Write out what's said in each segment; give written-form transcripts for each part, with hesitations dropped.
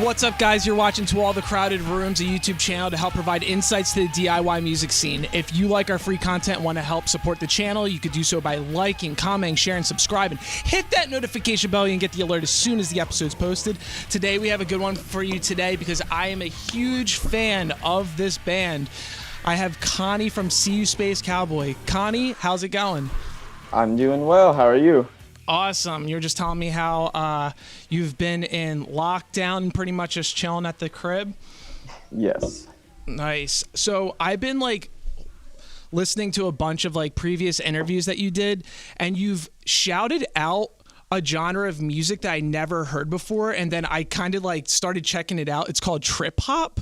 what's up, guys? You're watching To All the Crowded Rooms, a YouTube channel to help provide insights to the DIY music scene. If you like our free content and want to help support the channel, you could do so by liking, commenting, sharing, subscribing. Hit that notification bell and get the alert as soon as the episode's posted. Today, we have a good one for you today because I am a huge fan of this band. I have Connie from SeeYouSpaceCowboy. Connie, how's it going? I'm doing well. How are you? Awesome. You're just telling me how you've been in lockdown and pretty much just chilling at the crib? Yes. Nice. So I've been listening to a bunch of previous interviews that you did, and you've shouted out a genre of music that I never heard before, and then I kind of started checking it out. It's called trip hop.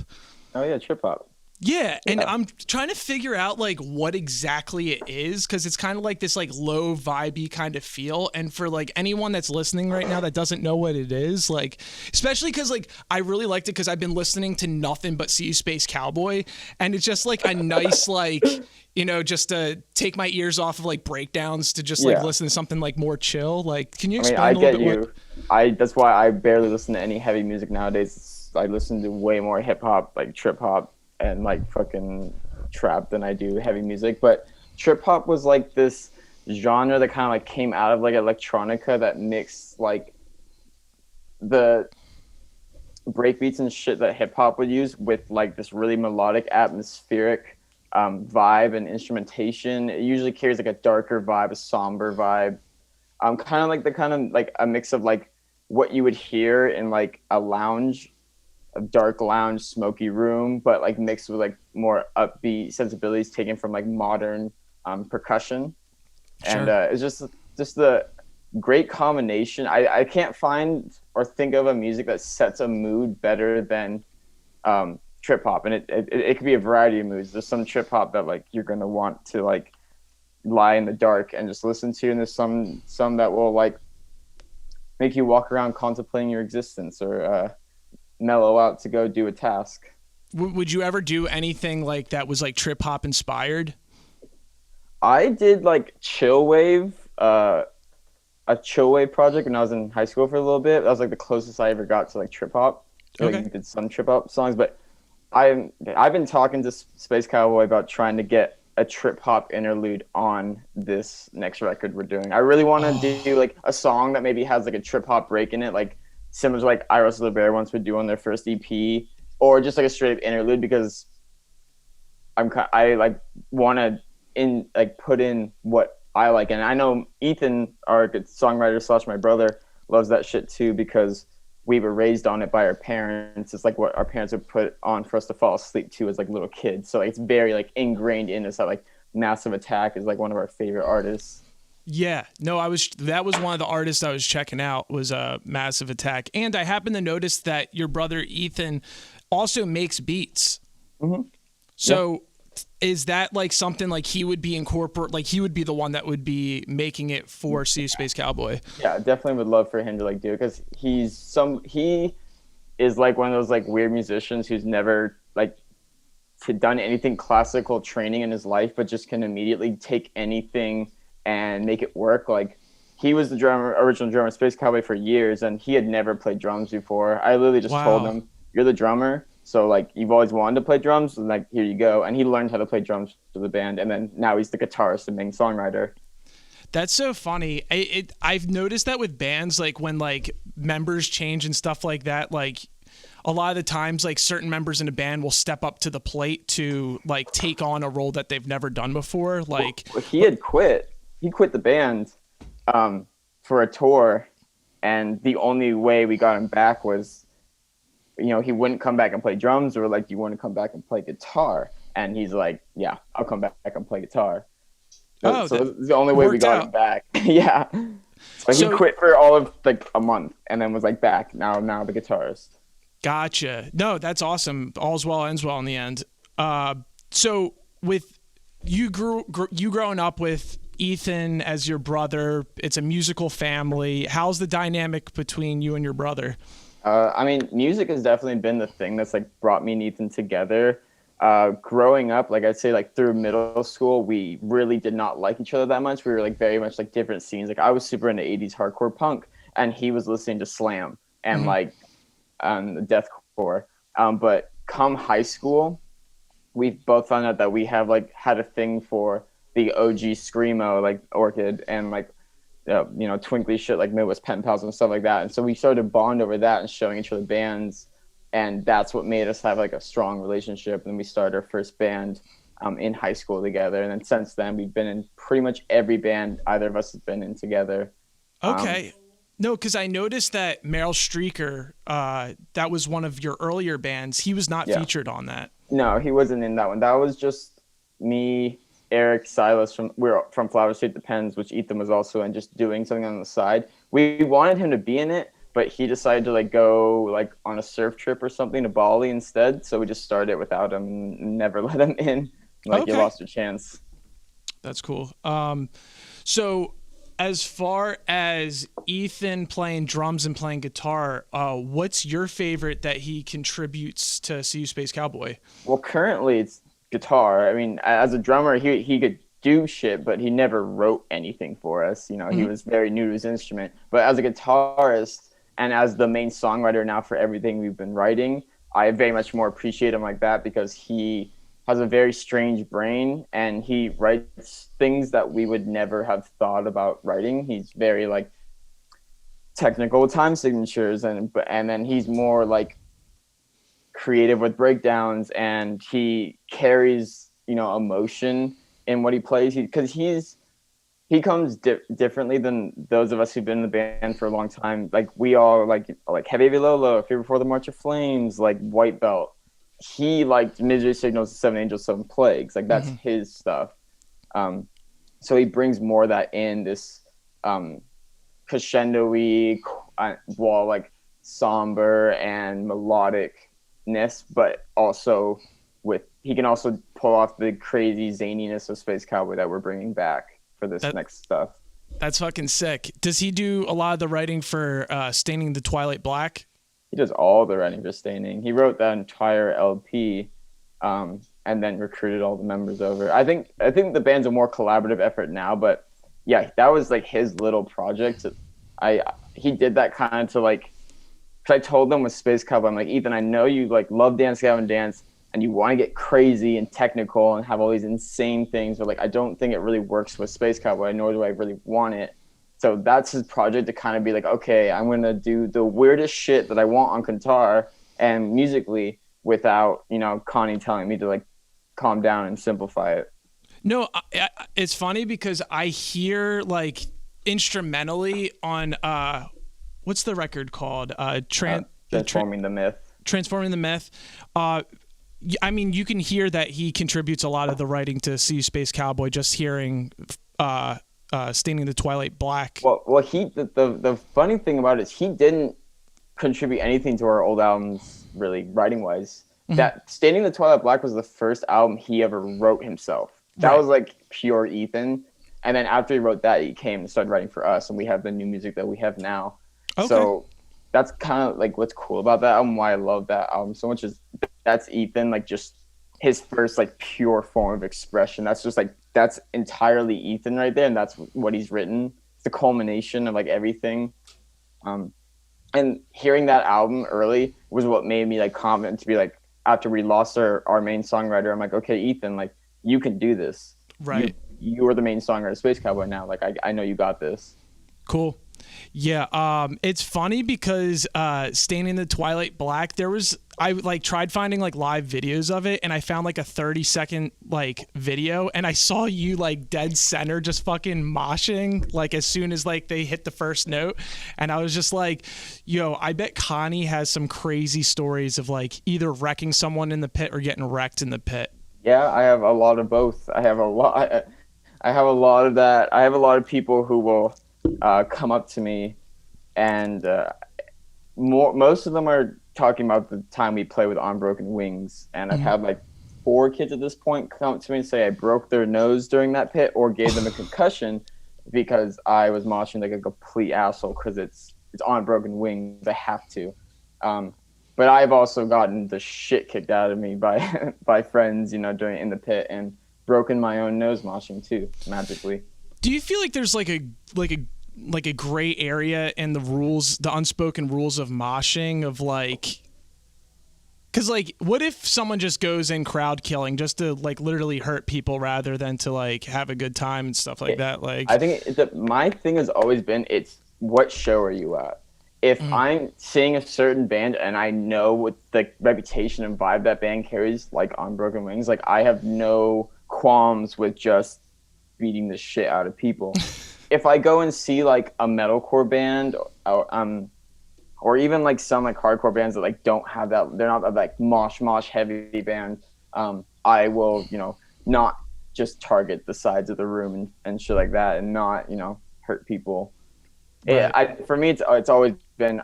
Oh yeah, trip hop. Yeah, and I'm trying to figure out what exactly it is, because it's kind of this low vibey kind of feel. And for anyone that's listening right now that doesn't know what it is, especially because I really liked it because I've been listening to nothing but SeeYouSpaceCowboy, and it's just a nice just to take my ears off of breakdowns to just listen to something more chill. Can you explain a little bit? That's why I barely listen to any heavy music nowadays. I listen to way more hip hop, trip hop, and fucking trap than I do heavy music. But trip hop was this genre that kind of came out of electronica that mixed the breakbeats and shit that hip hop would use with this really melodic, atmospheric vibe and instrumentation. It usually carries a darker vibe, a somber vibe, kind of a mix of what you would hear in a lounge, a dark lounge, smoky room, but mixed with more upbeat sensibilities taken from modern percussion. Sure. And it's just the great combination. I can't find or think of a music that sets a mood better than trip hop, and it could be a variety of moods. There's some trip hop that you're gonna want to lie in the dark and just listen to, and there's some that will make you walk around contemplating your existence or mellow out to go do a task. Would you ever do anything that was trip hop inspired? I did chill wave, a chill wave project when I was in high school for a little bit. That was the closest I ever got to trip hop. Okay. Did some trip hop songs, but I've been talking to Space Cowboy about trying to get a trip hop interlude on this next record we're doing. I really want to do a song that maybe has a trip hop break in it, similar to I Wrestle the Bear once would do on their first EP, or just a straight up interlude, because I want to put in what I like. And I know Ethan, our songwriter / my brother, loves that shit too, because we were raised on it by our parents. It's what our parents would put on for us to fall asleep to as little kids. So it's very ingrained in us that Massive Attack is one of our favorite artists. Yeah, no, that was one of the artists I was checking out, was Massive Attack. And I happened to notice that your brother Ethan also makes beats. Mm-hmm. So is that something he would be he would be the one that would be making it for SeeYouSpaceCowboy? Yeah, definitely would love for him to do it, because he is one of those weird musicians who's never done anything classical training in his life, but just can immediately take anything and make it work. He was the original drummer of Space Cowboy for years, and he had never played drums before. I literally just told him, "You're the drummer, so you've always wanted to play drums, and here you go." And he learned how to play drums for the band, and then now he's the guitarist and main songwriter. That's so funny. I've noticed that with bands, when members change and stuff like that, a lot of the times certain members in a band will step up to the plate to take on a role that they've never done before. Well, he had quit. He quit the band for a tour, and the only way we got him back was, he wouldn't come back and play drums. Or do you want to come back and play guitar? And he's yeah, I'll come back and play guitar. So it's the only way we got him back. Yeah. So he quit for all of a month, and then was back now the guitarist. Gotcha. No, that's awesome. All's well ends well in the end. So with you growing up with Ethan as your brother, it's a musical family. How's the dynamic between you and your brother? Music has definitely been the thing that's brought me and Ethan together. Growing up, I'd say through middle school, we really did not like each other that much. We were very much different scenes. I was super into 80s hardcore punk, and he was listening to slam and deathcore for. But come high school, we both found out that we have like had a thing for the OG screamo, like Orchid, and like twinkly shit like Midwest Pen Pals and stuff like that. And so we started to bond over that and showing each other bands, and that's what made us have like a strong relationship. And we started our first band in high school together, and then since then we've been in pretty much every band either of us has been in together. Okay. No, because I noticed that Meryl Streaker, that was one of your earlier bands. He was not featured on that. No, he wasn't in that one. That was just me, Eric, Silas from Flower Street Depends, which Ethan was also in, just doing something on the side. We wanted him to be in it, but he decided to like go like on a surf trip or something to Bali instead. So we just started it without him and never let him in. Like, you lost your chance. That's cool. So as far as Ethan playing drums and playing guitar, what's your favorite that he contributes to SeeYouSpaceCowboy? Well, currently it's guitar. I mean, as a drummer, he could do shit, but he never wrote anything for us. You know, he was very new to his instrument. But as a guitarist and as the main songwriter now for everything we've been writing, I very much more appreciate him like that, because he has a very strange brain and he writes things that we would never have thought about writing. He's very like technical time signatures, and then he's more like creative with breakdowns, and he carries, emotion in what he plays, because he comes differently than those of us who've been in the band for a long time. Like we all like Heavy Lolo, Fear Before the March of Flames, like White Belt. He liked Misery Signals, Seven Angels, Seven Plagues. Like that's his stuff. So he brings more of that in, this crescendo-y, while like somber and melodicness, but also he can also pull off the crazy zaniness of Space Cowboy that we're bringing back for this next stuff. That's fucking sick. Does he do a lot of the writing for Staining the Twilight Black? He does all the writing for Staining. He wrote that entire LP, and then recruited all the members over. I think the band's a more collaborative effort now, but yeah, that was like his little project. He did that kind of to like, because I told them with Space Cowboy, I'm like, Ethan, I know you like love Dance Gavin Dance and you want to get crazy and technical and have all these insane things, but like I don't think it really works with Space Cowboy, nor do I really want it. So that's his project, to kind of be like, okay, I'm going to do the weirdest shit that I want on guitar and musically without, Connie telling me to like calm down and simplify it. No, it's funny because I hear like instrumentally on, what's the record called? Transforming the Myth. Transforming the Myth. I mean, you can hear that he contributes a lot of the writing to SeeYouSpaceCowboy, just hearing, Staining the Twilight Black. Well, the funny thing about it is he didn't contribute anything to our old albums, really, writing wise. That Staining the Twilight Black was the first album he ever wrote himself. That was like pure Ethan. And then after he wrote that, he came and started writing for us, and we have the new music that we have now. Okay. So that's kind of like what's cool about that album, why I love that album so much, is that's Ethan, like just his first like pure form of expression. That's just like, that's entirely Ethan right there, and that's what he's written. It's the culmination of like everything. And hearing that album early was what made me like confident to be like, after we lost our main songwriter, I'm like, okay, Ethan, like you can do this. Right. You are the main songwriter of Space Cowboy now. Like I know you got this. Cool. Yeah. It's funny because Staining the Twilight Black, I like tried finding like live videos of it, and I found like a 30-second like video, and I saw you like dead center just fucking moshing like as soon as like they hit the first note, and I was just like, yo, I bet Connie has some crazy stories of like either wrecking someone in the pit or getting wrecked in the pit. Yeah, I have a lot of both. I have a lot of that. I have a lot of people who will come up to me, and most of them are talking about the time we play with Unbroken Wings, and I've had like 4 kids at this point come up to me and say I broke their nose during that pit or gave them a concussion because I was moshing like a complete asshole, because it's Unbroken Wings. I have to. But I've also gotten the shit kicked out of me by friends, doing it in the pit, and broken my own nose moshing too, magically. Do you feel like there's like a gray area in the rules, the unspoken rules of moshing, of like Because, like, what if someone just goes in crowd killing just to, like, literally hurt people rather than to, like, have a good time and stuff like that? Like, I think my thing has always been, it's what show are you at? If I'm seeing a certain band and I know what the reputation and vibe that band carries, like on Broken Wings, like I have no qualms with just beating the shit out of people. If I go and see like a metalcore band, or even like some like hardcore bands that like don't have that, they're not like mosh heavy band, I will, you know, not just target the sides of the room and shit like that, and not, you know, hurt people. Right. For me, it's always been,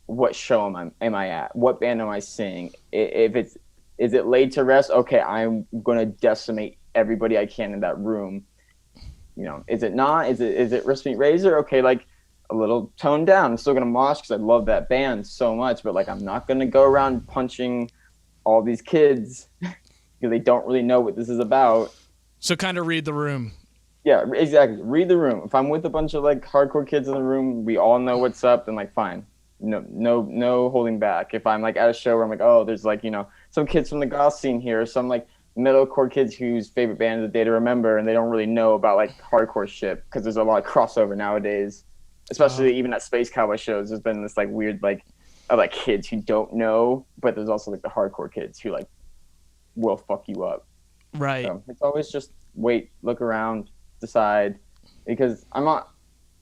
what show am I at? What band am I seeing? Is it laid to rest? Okay, I'm gonna decimate everybody I can in that room. You know, is it not? Is it Wrist Meet Razor? Okay, like a little toned down. I'm still gonna mosh because I love that band so much, but like I'm not gonna go around punching all these kids because they don't really know what this is about. So kind of read the room. Yeah, exactly. Read the room. If I'm with a bunch of like hardcore kids in the room, we all know what's up, then like fine. No holding back. If I'm like at a show where I'm like, oh, there's like, you know, some kids from the goth scene here, or some like metalcore kids whose favorite band is A Day to Remember, and they don't really know about like hardcore shit because there's a lot of crossover nowadays. Especially even at Space Cowboy shows, there's been this like weird like of like kids who don't know, but there's also like the hardcore kids who like will fuck you up. Right. So it's always just wait, look around, decide, because I'm not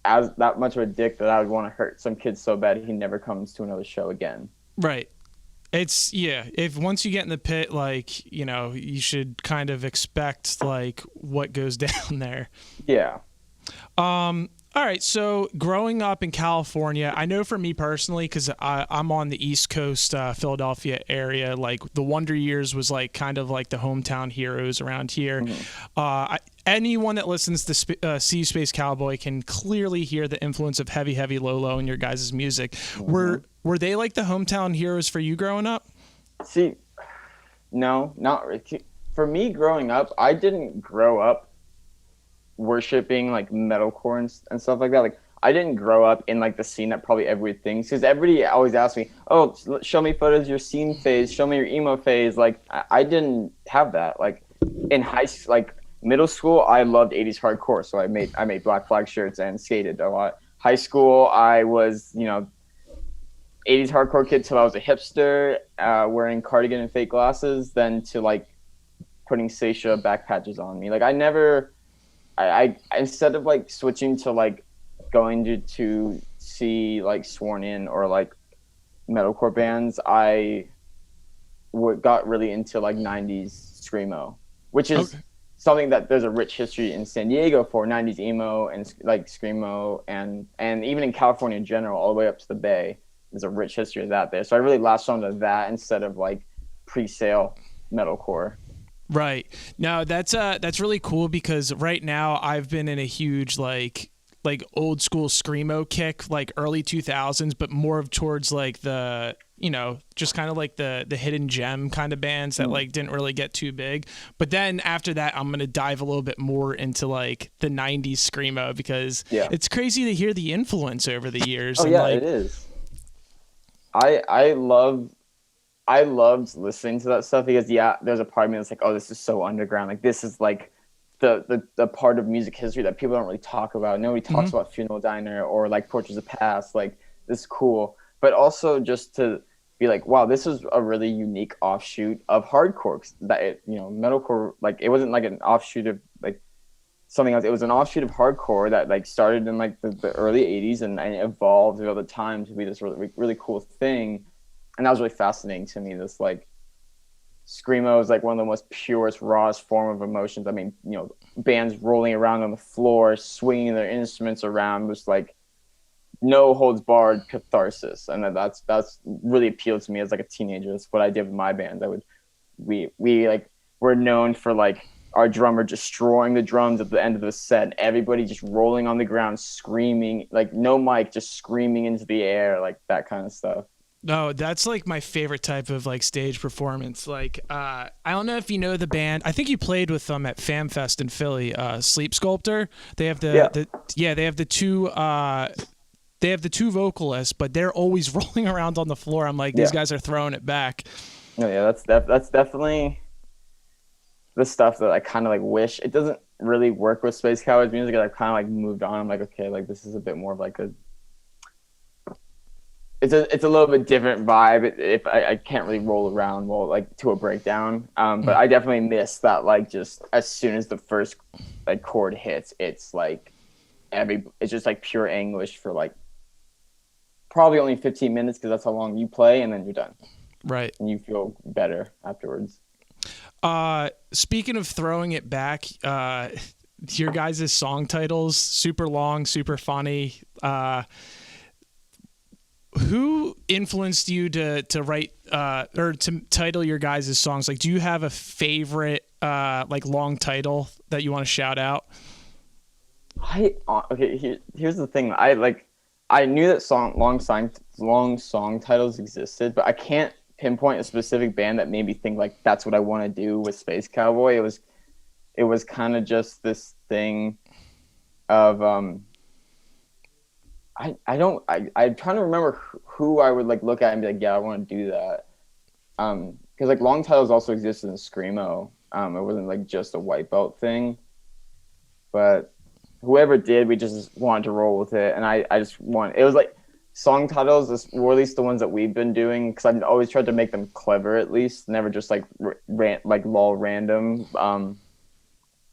as that much of a dick that I would want to hurt some kid so bad he never comes to another show again. Right. It's, yeah, if once you get in the pit, like, you know, you should kind of expect like what goes down there. Yeah. All right, so growing up in California, I know for me personally, because I'm on the East Coast, Philadelphia area, like the Wonder Years was like kind of like the hometown heroes around here. Mm-hmm. Anyone that listens to SeeYouSpaceCowboy can clearly hear the influence of Heavy Low in your guys' music. Mm-hmm. Were they like the hometown heroes for you growing up? See, no, not really. For me growing up, I didn't grow up worshiping like metalcore and stuff like that. Like I didn't grow up in like the scene that probably everybody thinks, because everybody always asks me, oh, show me photos of your scene phase, show me your emo phase. Like I didn't have that. Like in middle school, I loved 80s hardcore, so I made Black Flag shirts and skated a lot. High school, I was, you know, 80s hardcore kid till I was a hipster, wearing cardigan and fake glasses, then to like putting Seisha back patches on me. Like I instead of like switching to like going to see like Sworn In or like metalcore bands, I got really into like 90s screamo, which is something that there's a rich history in San Diego for 90s emo and like screamo, and even in California in general, all the way up to the Bay. There's a rich history of that there. So I really latched onto that instead of like pre-sale metalcore. Right. No, that's really cool, because right now I've been in a huge like old school screamo kick, like early 2000s, but more of towards like the, you know, just kind of like the hidden gem kind of bands that like didn't really get too big. But then after that, I'm going to dive a little bit more into like the 90s screamo, because it's crazy to hear the influence over the years. Oh, and, it is. I loved listening to that stuff, because there's a part of me that's like, oh, this is so underground. Like this is like the part of music history that people don't really talk about. Nobody talks about Funeral Diner or like Portraits of Past. Like this is cool, but also just to be like, wow, this is a really unique offshoot of hardcore. That metalcore, like it wasn't like an offshoot of like something else. It was an offshoot of hardcore that like started in like the early 80s and evolved over the time to be this really, really cool thing. And that was really fascinating to me. This like screamo is like one of the most purest, rawest form of emotions. I mean, you know, bands rolling around on the floor, swinging their instruments around, was like no holds barred catharsis. And that's really appealed to me as like a teenager. That's what I did with my band. We were known for like our drummer destroying the drums at the end of the set, and everybody just rolling on the ground, screaming, like no mic, just screaming into the air, like that kind of stuff. No, that's like my favorite type of like stage performance. Like, I don't know if you know the band. I think you played with them at FamFest in Philly. Sleep Sculptor. They have they have the two vocalists, but they're always rolling around on the floor. I'm like, these guys are throwing it back. No, yeah, that's definitely the stuff that I kind of like wish it doesn't really work with Space Cowboys music. I've kind of like moved on. I'm like, okay, like this is a bit more of like a it's a little bit different vibe. If I can't really roll around well like to a breakdown, but I definitely miss that. Like just as soon as the first like chord hits, it's like it's just like pure anguish for like probably only 15 minutes because that's how long you play, and then you're done. Right. And you feel better afterwards. Speaking of throwing it back, your guys' song titles, super long, super funny. Who influenced you to write or to title your guys' songs? Like, do you have a favorite like long title that you want to shout out? Here's the thing. I knew that long song titles existed, but I can't pinpoint a specific band that made me think like that's what I want to do with Space Cowboy. It was kind of just this thing of I'm trying to remember who I would like look at and be like, yeah, I want to do that. Because like long titles also existed in screamo. It wasn't like just a white belt thing, but whoever did, we just wanted to roll with it. And I just it was like song titles, or at least the ones that we've been doing, because I've always tried to make them clever, at least never just like random.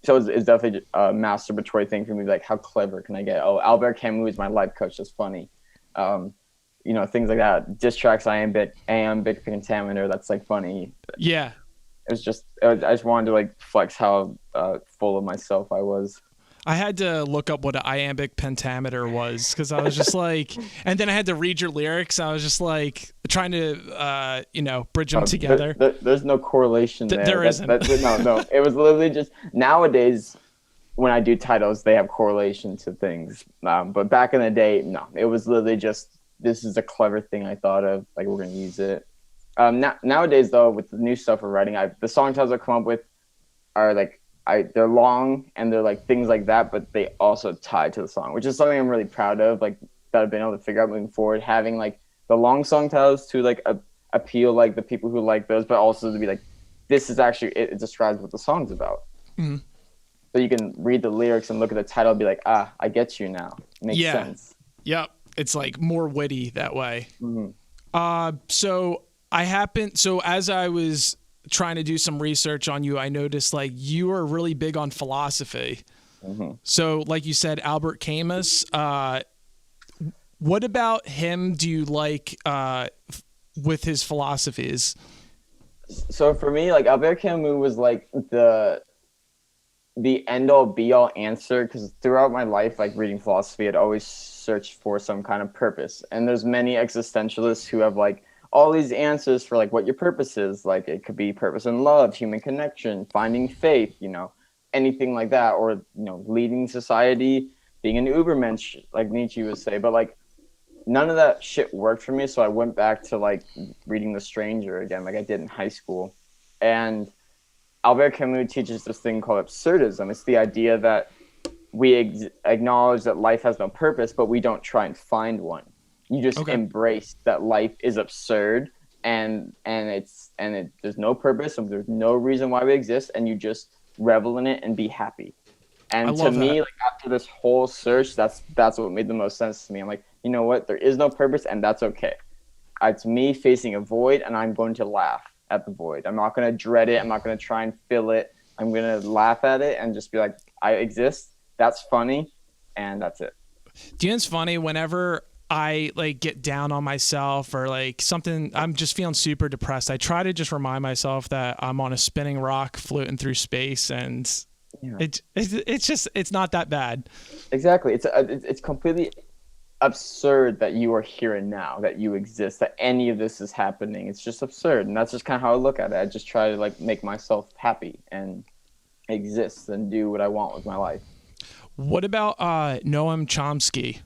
So it's definitely a masturbatory thing for me. Like, how clever can I get? Oh, Albert Camus is my life coach. That's funny. Things like that. Diss tracks, iambic pentameter. That's like funny. Yeah. I just wanted to like flex how full of myself I was. I had to look up what an iambic pentameter was because I was just like, and then I had to read your lyrics. I was just like trying to, bridge them together. There's no correlation there. There isn't. No. It was literally just nowadays when I do titles, they have correlation to things. But back in the day, no, it was literally just, this is a clever thing I thought of. Like, we're going to use it. Nowadays, though, with the new stuff we're writing, the song titles I come up with are like, they're long and they're like things like that, but they also tie to the song, which is something I'm really proud of, like that I've been able to figure out moving forward, having like the long song titles to like appeal like the people who like those, but also to be like, this is actually, it describes what the song's about. Mm-hmm. So you can read the lyrics and look at the title and be like, I get you now. Makes sense. Yep. It's like more witty that way. Mm-hmm. So as I was trying to do some research on you, I noticed like you are really big on philosophy. Mm-hmm. So like you said, Albert Camus, what about him do you like with his philosophies? So for me, like Albert Camus was like the end all be all answer, because throughout my life, like reading philosophy, I'd always searched for some kind of purpose. And there's many existentialists who have like all these answers for like what your purpose is. Like it could be purpose in love, human connection, finding faith, anything like that, or leading society, being an Ubermensch, like Nietzsche would say. But like none of that shit worked for me, so I went back to like reading The Stranger again, like I did in high school. And Albert Camus teaches this thing called absurdism. It's the idea that we acknowledge that life has no purpose, but we don't try and find one. You just embrace that life is absurd and there's no purpose and there's no reason why we exist, and you just revel in it and be happy. And to me, like after this whole search, that's what made the most sense to me. I'm like, you know what? There is no purpose, and that's okay. It's me facing a void, and I'm going to laugh at the void. I'm not going to dread it. I'm not going to try and fill it. I'm going to laugh at it and just be like, I exist. That's funny, and that's it. Do you know it's funny? Whenever I like get down on myself or like something, I'm just feeling super depressed, I try to just remind myself that I'm on a spinning rock floating through space, and it's not that bad. Exactly. It's completely absurd that you are here and now, that you exist, that any of this is happening. It's just absurd, and that's just kind of how I look at it. I just try to like make myself happy and exist and do what I want with my life. What about Noam Chomsky?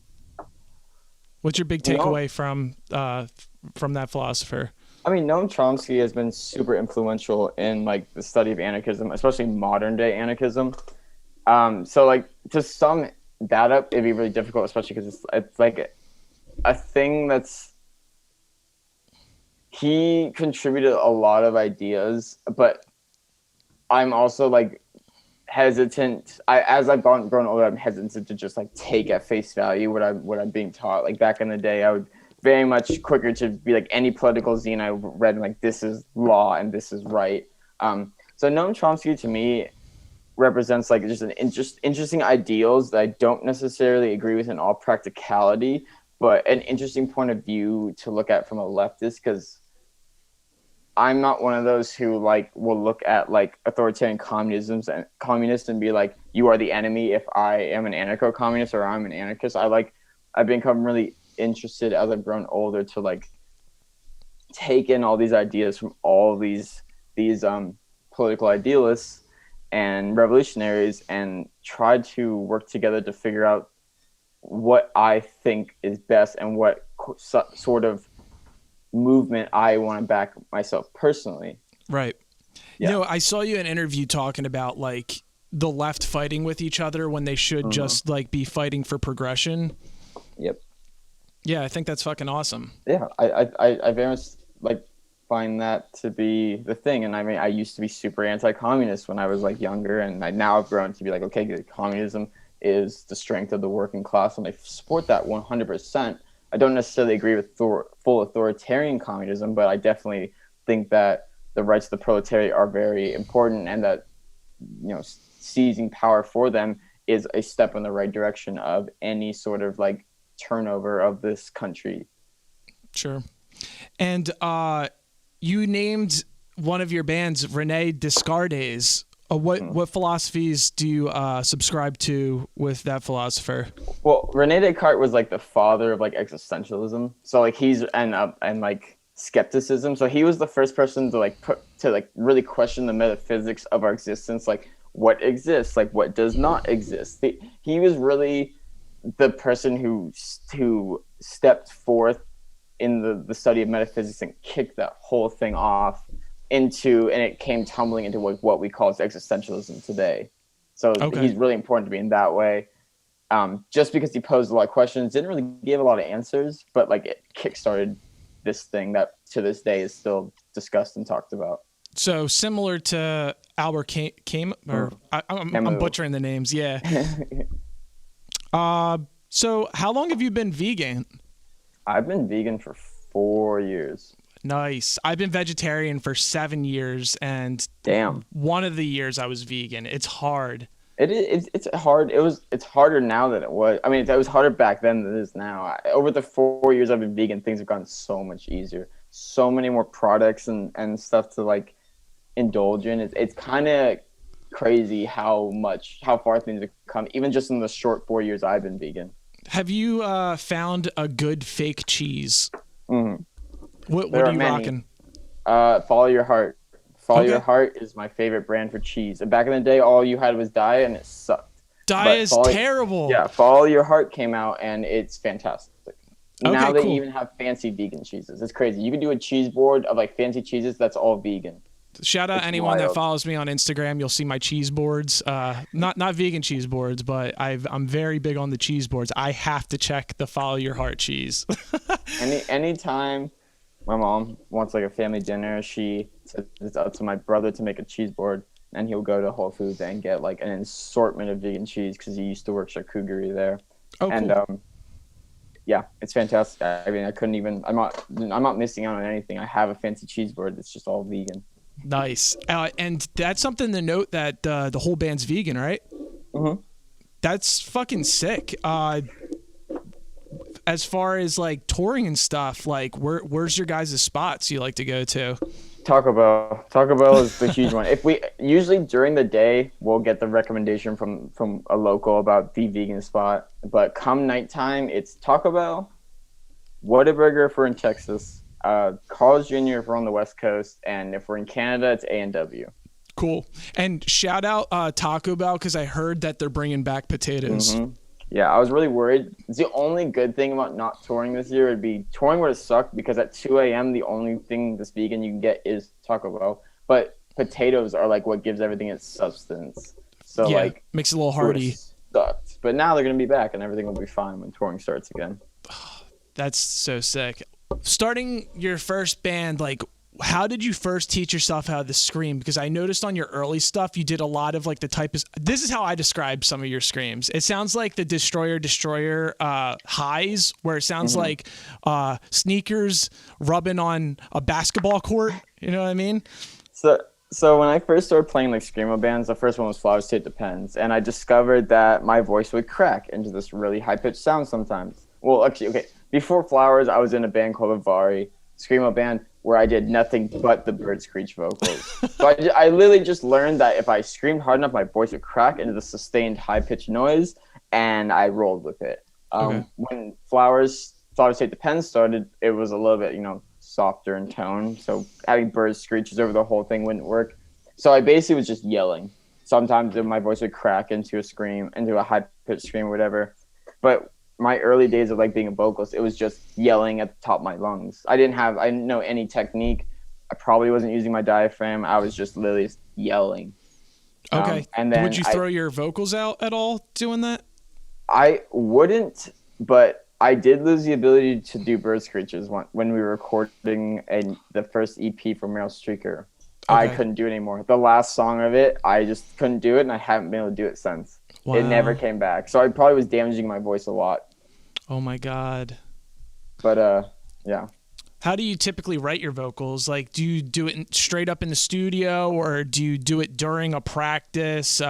What's your big takeaway from that philosopher? I mean, Noam Chomsky has been super influential in like the study of anarchism, especially modern day anarchism. So like to sum that up, it'd be really difficult, especially because it's like a thing that's he contributed a lot of ideas, but I'm also like hesitant. As I've grown older, I'm hesitant to just like take at face value what I'm being taught. Like back in the day, I would very much quicker to be like any political zine I read, like this is law and this is right. So Noam Chomsky to me represents like just an interesting ideals that I don't necessarily agree with in all practicality, but an interesting point of view to look at from a leftist, because I'm not one of those who like will look at like authoritarian communism and communists and be like, you are the enemy if I am an anarcho-communist or I'm an anarchist. I've become really interested as I've grown older to like take in all these ideas from all these political idealists and revolutionaries and try to work together to figure out what I think is best and what sort of movement I want to back myself personally. Right. Yeah. You know, I saw you in an interview talking about like the left fighting with each other when they should just like be fighting for progression. Yep. Yeah, I think that's fucking awesome. Yeah, I very much like find that to be the thing. And I mean, I used to be super anti-communist when I was like younger, and now I've grown to be like, okay, good, communism is the strength of the working class, and I support that 100%. I don't necessarily agree with full authoritarian communism, but I definitely think that the rights of the proletariat are very important, and that, you know, seizing power for them is a step in the right direction of any sort of like turnover of this country. Sure. And you named one of your bands René Descartes. What philosophies do you subscribe to with that philosopher? Well, René Descartes was like the father of like existentialism. So like he's and like skepticism. So he was the first person to like really question the metaphysics of our existence, like what exists, like what does not exist. He was really the person who stepped forth in the study of metaphysics and kicked that whole thing off and it came tumbling into what we call existentialism today. So he's really important to me in that way. Just because he posed a lot of questions, didn't really give a lot of answers, but like it kickstarted this thing that to this day is still discussed and talked about. So similar to Albert Camus, or I'm butchering the names. Yeah. So how long have you been vegan? I've been vegan for 4 years. Nice. I've been vegetarian for 7 years, and damn, one of the years I was vegan. It's hard. It's hard. It's harder now than it was. I mean, it was harder back then than it is now. Over the 4 years I've been vegan, things have gotten so much easier. So many more products and stuff to like indulge in. It's kind of crazy how far things have come, even just in the short 4 years I've been vegan. Have you found a good fake cheese? Mm-hmm. What are you rocking? Follow Your Heart. Follow Your Heart is my favorite brand for cheese. And back in the day, all you had was Daiya, and it sucked. Daiya is terrible. Yeah, Follow Your Heart came out, and it's fantastic. Now they even have fancy vegan cheeses. It's crazy. You can do a cheese board of like fancy cheeses that's all vegan. Shout out anyone that follows me on Instagram. You'll see my cheese boards. Not vegan cheese boards, but I'm very big on the cheese boards. I have to check the Follow Your Heart cheese. Anytime my mom wants like a family dinner, she says it's up to my brother to make a cheese board, and he'll go to Whole Foods and get like an assortment of vegan cheese because he used to work charcuterie there. Oh, and cool. Yeah, it's fantastic. I mean, I'm not missing out on anything. I have a fancy cheese board that's just all vegan. Nice. And that's something to note that the whole band's vegan, right? Mm-hmm. That's fucking sick. As far as like touring and stuff, like where's your guys' spots you like to go to? Taco Bell is the huge one. If we usually during the day we'll get the recommendation from a local about the vegan spot, but come nighttime it's Taco Bell, Whataburger if we're in Texas, Carl's Jr. if we're on the West Coast, and if we're in Canada, it's A&W. Cool. And shout out Taco Bell, because I heard that they're bringing back potatoes. Mm-hmm. Yeah, I was really worried. It's the only good thing about not touring this year would be touring would have sucked, because at 2 a.m. the only thing this vegan you can get is Taco Bell. But potatoes are like what gives everything its substance. So yeah, like makes it a little hearty. Sucked. But now they're gonna be back and everything will be fine when touring starts again. That's so sick. starting your first band, like, how did you first teach yourself how to scream? Because I noticed on your early stuff, you did a lot of like the type of, this is how I describe some of your screams. It sounds like the Destroyer highs, where it sounds like sneakers rubbing on a basketball court. You know what I mean? So when I first started playing like screamo bands, the first one was Flowers Say It Depends, and I discovered that my voice would crack into this really high pitched sound sometimes. Well, actually, okay, before Flowers, I was in a band called Avari, screamo band, where I did nothing but the bird screech vocals. So I literally just learned that if I screamed hard enough, my voice would crack into the sustained high-pitched noise, and I rolled with it. When Flowers Say It Depends started, it was a little bit, softer in tone, so having bird screeches over the whole thing wouldn't work. So I basically was just yelling. Sometimes my voice would crack into a scream, into a high-pitched scream or whatever. But my early days of like being a vocalist, it was just yelling at the top of my lungs. I didn't know any technique. I probably wasn't using my diaphragm. I was just literally yelling. Okay. And then would you throw your vocals out at all doing that? I wouldn't, but I did lose the ability to do bird screeches when we were recording the first EP for Meryl Streaker. I couldn't do it anymore. The last song of it, I just couldn't do it, and I haven't been able to do it since. Wow. It never came back. So I probably was damaging my voice a lot. Oh my God. But yeah. How do you typically write your vocals? Like, do you do it straight up in the studio, or do you do it during a practice?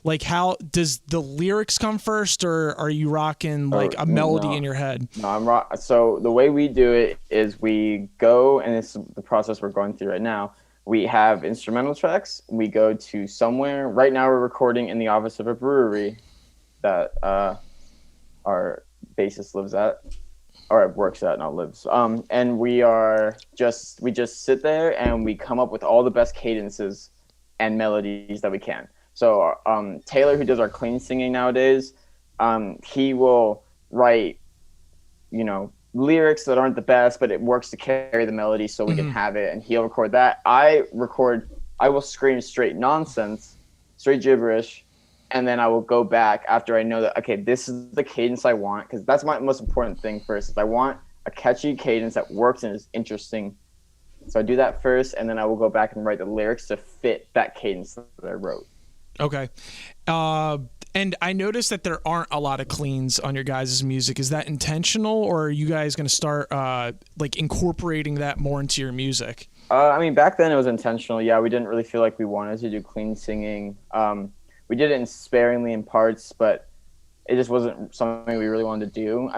Like, how does the lyrics come first, or are you rocking like a melody in your head? No, so the way we do it is we go, and it's the process we're going through right now. We have instrumental tracks. We go to somewhere. Right now we're recording in the office of a brewery that our bassist lives at, or works at, not lives. And we just sit there and we come up with all the best cadences and melodies that we can. So Taylor, who does our clean singing nowadays, he will write, lyrics that aren't the best, but it works to carry the melody so we can have it, and he'll record that. I will scream straight nonsense, straight gibberish, and then I will go back after I know that, okay, this is the cadence I want, because that's my most important thing first, is I want a catchy cadence that works and is interesting. So I do that first, and then I will go back and write the lyrics to fit that cadence that I wrote. Okay. And I noticed that there aren't a lot of cleans on your guys' music. Is that intentional, or are you guys going to start like incorporating that more into your music? Back then it was intentional. Yeah, we didn't really feel like we wanted to do clean singing. We did it sparingly in parts, but it just wasn't something we really wanted to do.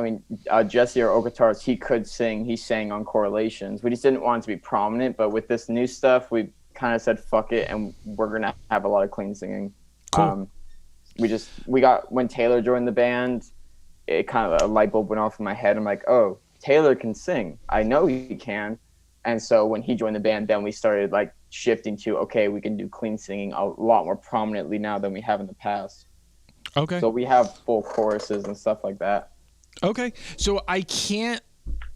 Jesse, our oak guitarist, he could sing. He sang on Correlations. We just didn't want it to be prominent. But with this new stuff, we kind of said, fuck it, and we're going to have a lot of clean singing. Cool. When Taylor joined the band, it kind of a light bulb went off in my head. I'm like, oh, Taylor can sing. I know he can. And so when he joined the band, then we started like shifting to, okay, we can do clean singing a lot more prominently now than we have in the past. Okay. So we have full choruses and stuff like that. Okay. So I can't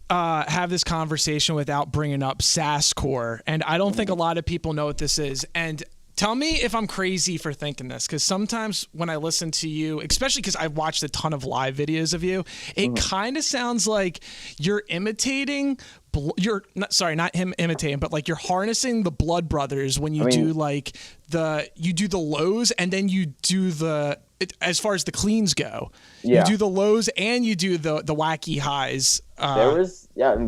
have this conversation without bringing up Sass-Core. And I don't think a lot of people know what this is. And tell me if I'm crazy for thinking this, because sometimes when I listen to you, especially because I've watched a ton of live videos of you, it kind of sounds like you're imitating. Not him imitating, but like you're harnessing the Blood Brothers when you do like the lows, and then you do as far as the cleans go. Yeah. You do the lows and you do the wacky highs. Blood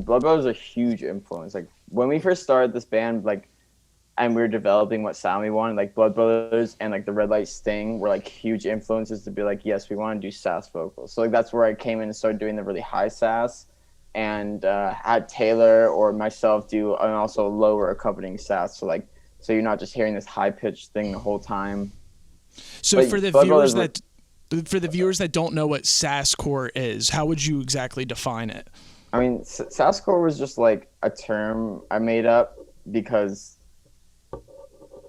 Brothers was a huge influence. Like when we first started this band, and we were developing what sound we wanted, like Blood Brothers and like the Red Light Sting were like huge influences to be like, yes, we want to do sass vocals. So like that's where I came in and started doing the really high sass, and had Taylor or myself do and also lower accompanying sass. So you're not just hearing this high pitched thing the whole time. So but for the viewers that don't know what Sass-Core is, how would you exactly define it? Sass-Core was just like a term I made up because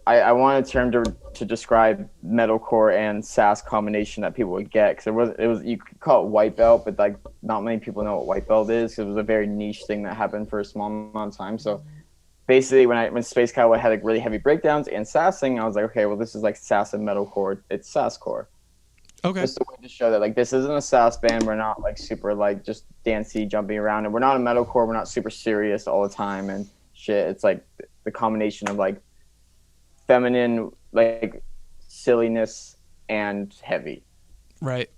I wanted a term to describe metalcore and sass combination that people would get, because it was you could call it white belt, but like not many people know what white belt is, because it was a very niche thing that happened for a small amount of time. So basically, when Space Cowboy had like really heavy breakdowns and sassing, I was like, okay, well this is like sass and metalcore. It's Sass-Core. Okay. Just a way to show that like this isn't a sass band. We're not like super like just dancey, jumping around, and we're not a metalcore. We're not super serious all the time and shit. It's like the combination of like feminine like silliness and heavy. Right.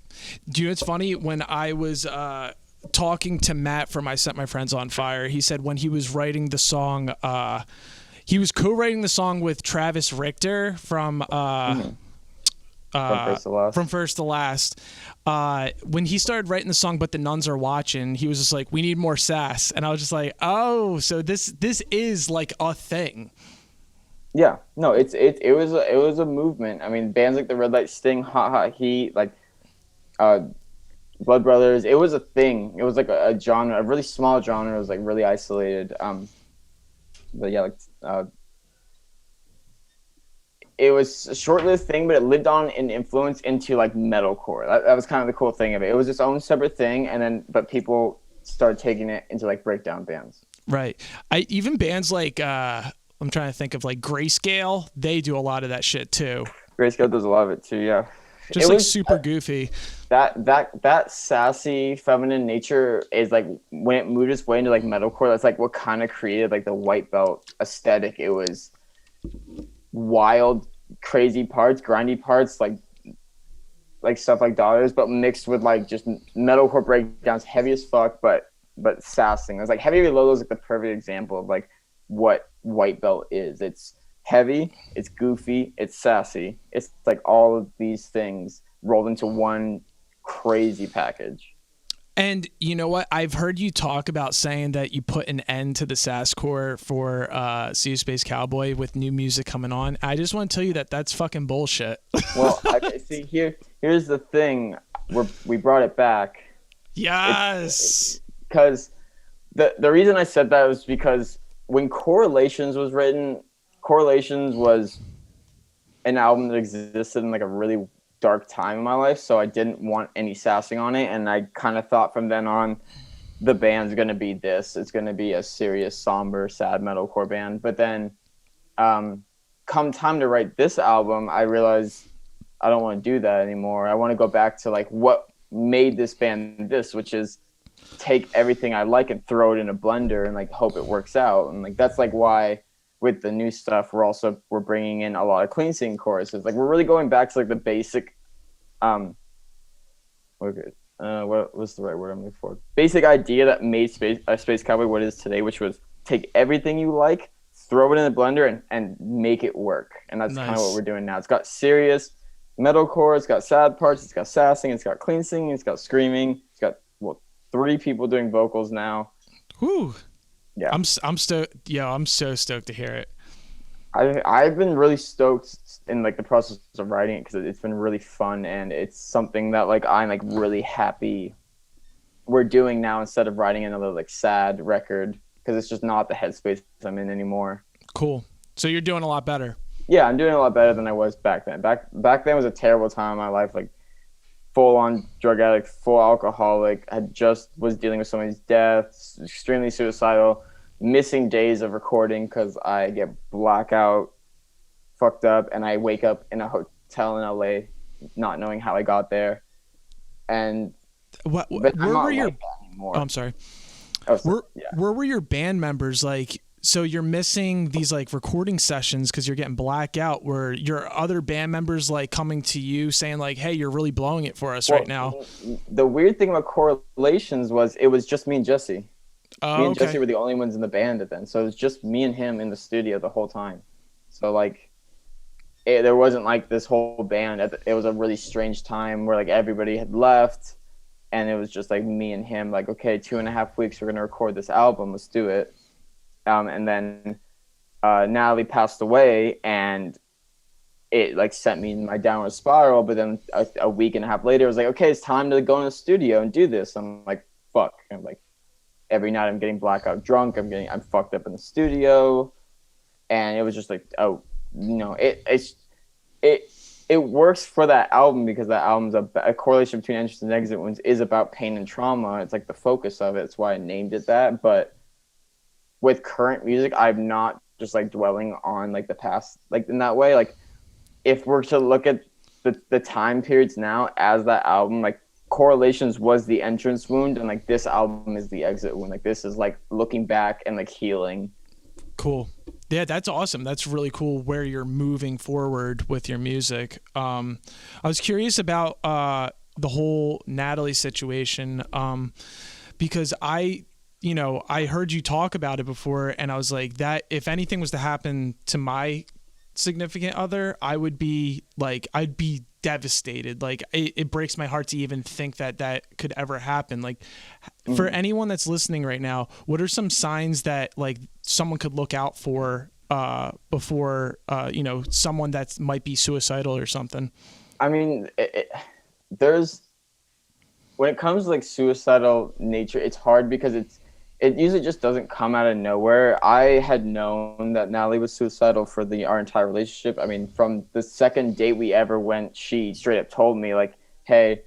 Do you know it's funny? When I was talking to Matt from I Set My Friends on Fire, he said when he was writing the song, he was co-writing the song with Travis Richter from From First to Last. From First to Last. When he started writing the song "But the Nuns Are Watching," he was just like, "We need more sass," and I was just like, "Oh, so this is like a thing." Yeah, no, it was a movement. I mean, bands like the Red Light Sting, Hot Hot Heat, like Blood Brothers, it was a thing. It was like a genre, a really small genre. It was like really isolated. But yeah, like it was a short-lived thing, but it lived on in influence into like metalcore. That was kind of the cool thing of it. It was its own separate thing, but people started taking it into like breakdown bands. Right. Even bands like I'm trying to think of like Grayscale. They do a lot of that shit too. Grayscale does a lot of it too. Yeah, just like super goofy. That sassy feminine nature is like when it moved its way into like metalcore. That's like what kind of created like the white belt aesthetic. It was wild, crazy parts, grindy parts, like stuff like Dollars, but mixed with like just metalcore breakdowns, heavy as fuck, but sassing. It was like Heavy Reloaded is like the perfect example of like what white belt is. It's heavy, it's goofy, it's sassy. It's like all of these things rolled into one crazy package. And you know what? I've heard you talk about saying that you put an end to the Sass-Core for SeeYouSpaceCowboy with new music coming on. I just want to tell you that that's fucking bullshit. Well, see, here's the thing. We brought it back. Yes. Because the reason I said that was because when Correlations was written, Correlations was an album that existed in like a really dark time in my life, so I didn't want any sassing on it, and I kind of thought from then on the band's going to be this. It's going to be a serious, somber, sad metalcore band. But then come time to write this album, I realized I don't want to do that anymore. I want to go back to like what made this band this, which is take everything I like and throw it in a blender and like hope it works out. And like that's like why with the new stuff we're bringing in a lot of clean singing choruses. Like we're really going back to like the basic what was the right word I'm looking for? Basic idea that made Space Cowboy what it is today, which was take everything you like, throw it in the blender and make it work. And that's kind of what we're doing now. It's got serious metalcore, it's got sad parts, it's got sassing, it's got clean singing, it's got screaming, it's got 3 people doing vocals now. Whew. Yeah, I'm stoked. Yeah, I'm so stoked to hear it. I've been really stoked in like the process of writing it because it's been really fun and it's something that like I'm like really happy we're doing now instead of writing another like sad record because it's just not the headspace I'm in anymore. Cool. So you're doing a lot better. Yeah, I'm doing a lot better than I was back then. Back then was a terrible time in my life, like full on drug addict, full alcoholic. I just was dealing with somebody's death, extremely suicidal, missing days of recording because I get blackout, fucked up, and I wake up in a hotel in LA, not knowing how I got there. And where were your? Oh, I'm sorry. Where were your band members like? So you're missing these like recording sessions because you're getting blackout. Were your other band members like coming to you saying like, "Hey, you're really blowing it for us right now"? The weird thing about Correlations was it was just me and Jesse. Me and okay. Jesse were the only ones in the band then, so it was just me and him in the studio the whole time. So like, there wasn't like this whole band. It was a really strange time where like everybody had left, and it was just like me and him. Like, okay, 2.5 weeks, we're gonna record this album. Let's do it. And then Natalie passed away, and it like sent me in my downward spiral. But then a week and a half later, it was like, okay, it's time to go in the studio and do this. I'm like, fuck. I'm like, every night I'm getting blackout drunk. I'm fucked up in the studio, and it was just like, oh, it works for that album because that album's a correlation between entrance and exit wounds is about pain and trauma. It's like the focus of it. It's why I named it that. But with current music, I'm not just like dwelling on like the past like in that way. Like if we're to look at the time periods now as that album, like Correlations was the entrance wound, and like this album is the exit wound. Like this is like looking back and like healing. Cool. Yeah, that's awesome. That's really cool where you're moving forward with your music. I was curious about the whole Natalie situation because I heard you talk about it before, and I was like, that if anything was to happen to my significant other, I'd be devastated. Like it breaks my heart to even think that could ever happen. Like for anyone that's listening right now, what are some signs that like someone could look out for before someone that might be suicidal or something? I mean, there's, when it comes to like suicidal nature, it's hard because it usually just doesn't come out of nowhere. I had known that Natalie was suicidal for our entire relationship. I mean, from the second date we ever went, she straight up told me like, hey,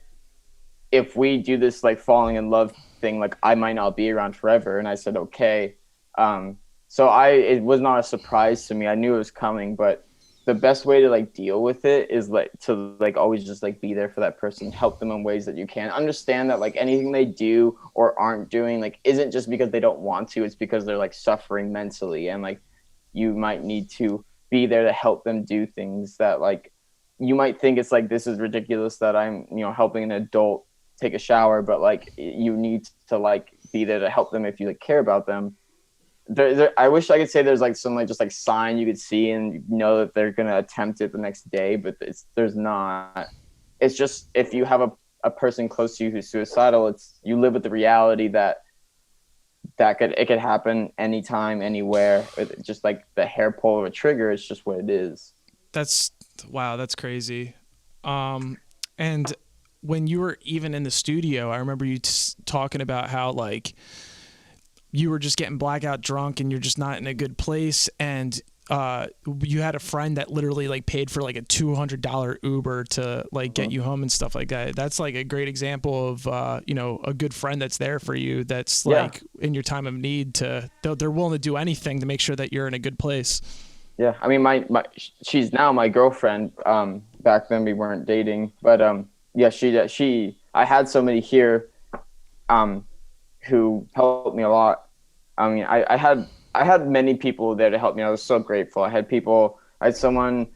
if we do this like falling in love thing, like I might not be around forever. And I said, okay. So it was not a surprise to me. I knew it was coming, but the best way to like deal with it is like to like always just like be there for that person, help them in ways that you can. Understand that like anything they do or aren't doing like isn't just because they don't want to, it's because they're like suffering mentally, and like you might need to be there to help them do things that like you might think it's like, this is ridiculous that I'm helping an adult take a shower, but like you need to like be there to help them if you like care about them. I wish I could say there's like some like just like sign you could see and you know that they're gonna attempt it the next day, but there's not. It's just if you have a person close to you who's suicidal, you live with the reality that it could happen anytime, anywhere. It's just like the hair pull of a trigger. It's just what it is. That's crazy. And when you were even in the studio, I remember you talking about how like you were just getting blackout drunk and you're just not in a good place. And you had a friend that literally like paid for like a $200 Uber to like get you home and stuff like that. That's like a great example of, a good friend that's there for you. That's like in your time of need they're willing to do anything to make sure that you're in a good place. Yeah. I mean, she's now my girlfriend. Back then we weren't dating, but I had somebody here, who helped me a lot. I mean, I had many people there to help me. I was so grateful. I had someone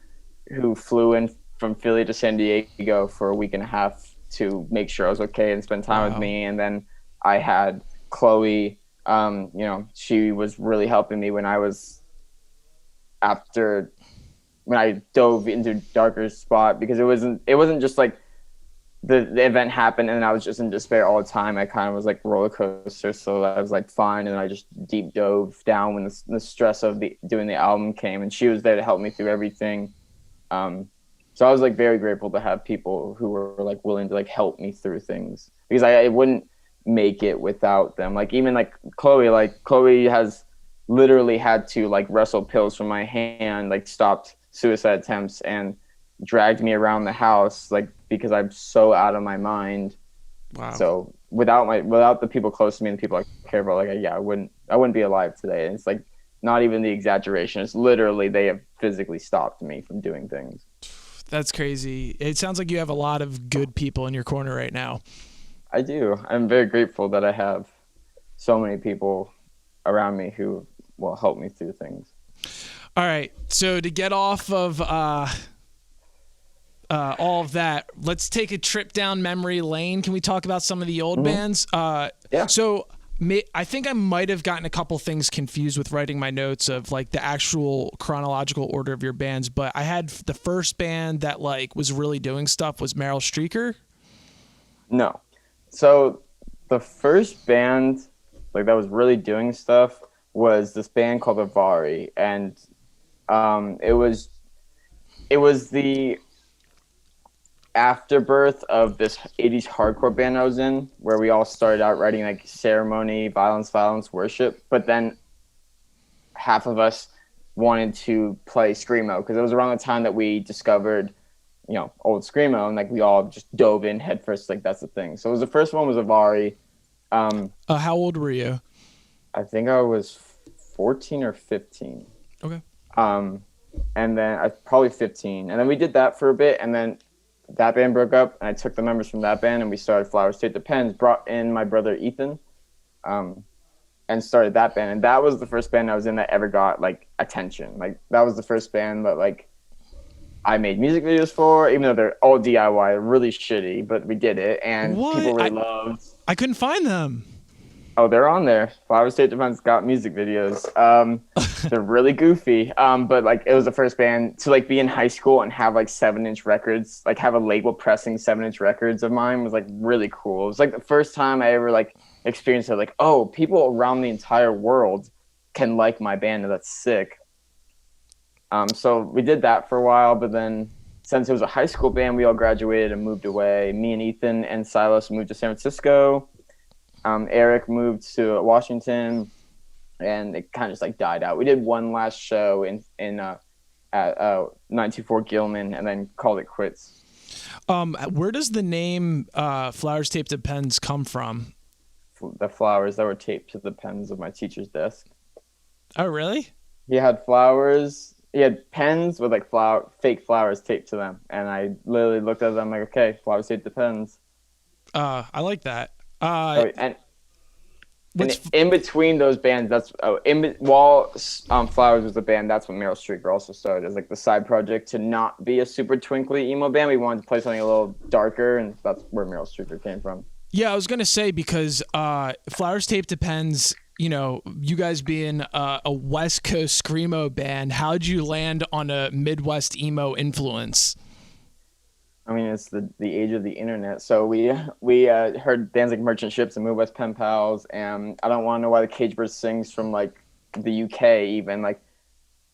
who flew in from Philly to San Diego for a week and a half to make sure I was okay and spend time with me. And then I had Chloe, she was really helping me when I dove into a darker spot, because it wasn't just like the event happened and I was just in despair all the time. I kind of was like roller coaster, so I was like fine, and I just deep dove down when the stress of doing the album came, and she was there to help me through everything. So I was like very grateful to have people who were like willing to like help me through things, because I wouldn't make it without them. Like even like Chloe has literally had to like wrestle pills from my hand, like stopped suicide attempts and dragged me around the house, like because I'm so out of my mind. Wow. So without the people close to me and the people I care about, like I wouldn't be alive today. And it's like not even the exaggeration. It's literally they have physically stopped me from doing things. That's crazy. It sounds like you have a lot of good people in your corner right now. I do. I'm very grateful that I have so many people around me who will help me through things. All right. So to get off of all of that, let's take a trip down memory lane. Can we talk about some of the old bands? Yeah. So I think I might have gotten a couple things confused with writing my notes of like the actual chronological order of your bands, but I had the first band that like was really doing stuff was Meryl Streaker. No. So the first band like that was really doing stuff was this band called Avari, and it was the afterbirth of this 80s hardcore band I was in, where we all started out writing like ceremony, violence, worship, but then half of us wanted to play screamo, because it was around the time that we discovered old screamo, and like we all just dove in headfirst, like that's the thing. So the first one was Avari. How old were you? I think I was 14 or 15. Okay. And then I probably 15, and then we did that for a bit, and then that band broke up, and I took the members from that band, and we started Flowers Tape Depends. Brought in my brother Ethan, and started that band. And that was the first band I was in that ever got like attention. Like that was the first band that like I made music videos for, even though they're all DIY, really shitty, but we did it, and people really loved. I couldn't find them. Oh, they're on there. Flower State Defense got music videos. They're really goofy. But like it was the first band to like be in high school and have like 7-inch records, like have a label pressing 7-inch records of mine was like really cool. It was like the first time I ever like experienced it. Like, oh, people around the entire world can like my band, and that's sick. So we did that for a while, but then since it was a high school band, we all graduated and moved away. Me and Ethan and Silas moved to San Francisco. Eric moved to Washington, and it kind of just like died out. We did one last show at 924 Gilman, and then called it quits. Where does the name Flowers Tape to Pens come from? The flowers that were taped to the pens of my teacher's desk. Oh, really? He had flowers. He had pens with like fake flowers taped to them, and I literally looked at them like, okay, Flowers Taped to Pens. I like that. And in between those bands, while Flowers was a band, that's when Meryl Streaker also started as like the side project to not be a super twinkly emo band. We wanted to play something a little darker, and that's where Meryl Streaker came from. Yeah, I was gonna say because Flowers Tape Depends. You know, you guys being a West Coast screamo band, how'd you land on a Midwest emo influence? I mean, it's the age of the internet. So we heard bands like Merchant Ships and Midwest Pen Pals, and I Don't Want to Know Why the Cage Bird Sings from like the UK even. Like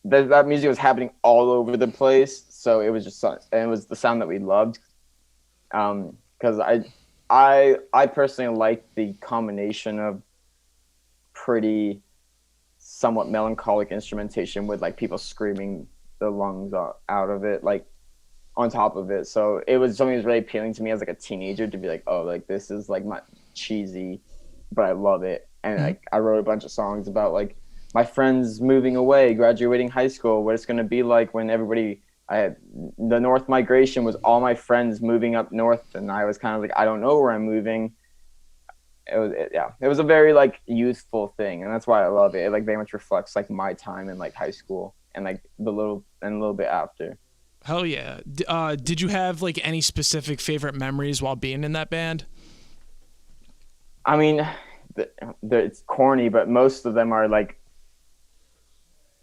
that music was happening all over the place. So it was just, and it was the sound that we loved. Because I personally like the combination of pretty somewhat melancholic instrumentation with like people screaming the lungs out of it, like on top of it. So it was something that was really appealing to me as like a teenager to be like, oh, like this is like my cheesy, but I love it. And like I wrote a bunch of songs about like my friends moving away, graduating high school, what it's going to be like when the North migration was all my friends moving up north, and I was kind of like, I don't know where I'm moving. It was a very like youthful thing, and that's why I love it. It like very much reflects like my time in like high school and like a little bit after. Hell yeah. Did you have like any specific favorite memories while being in that band? I mean, it's corny, but most of them are like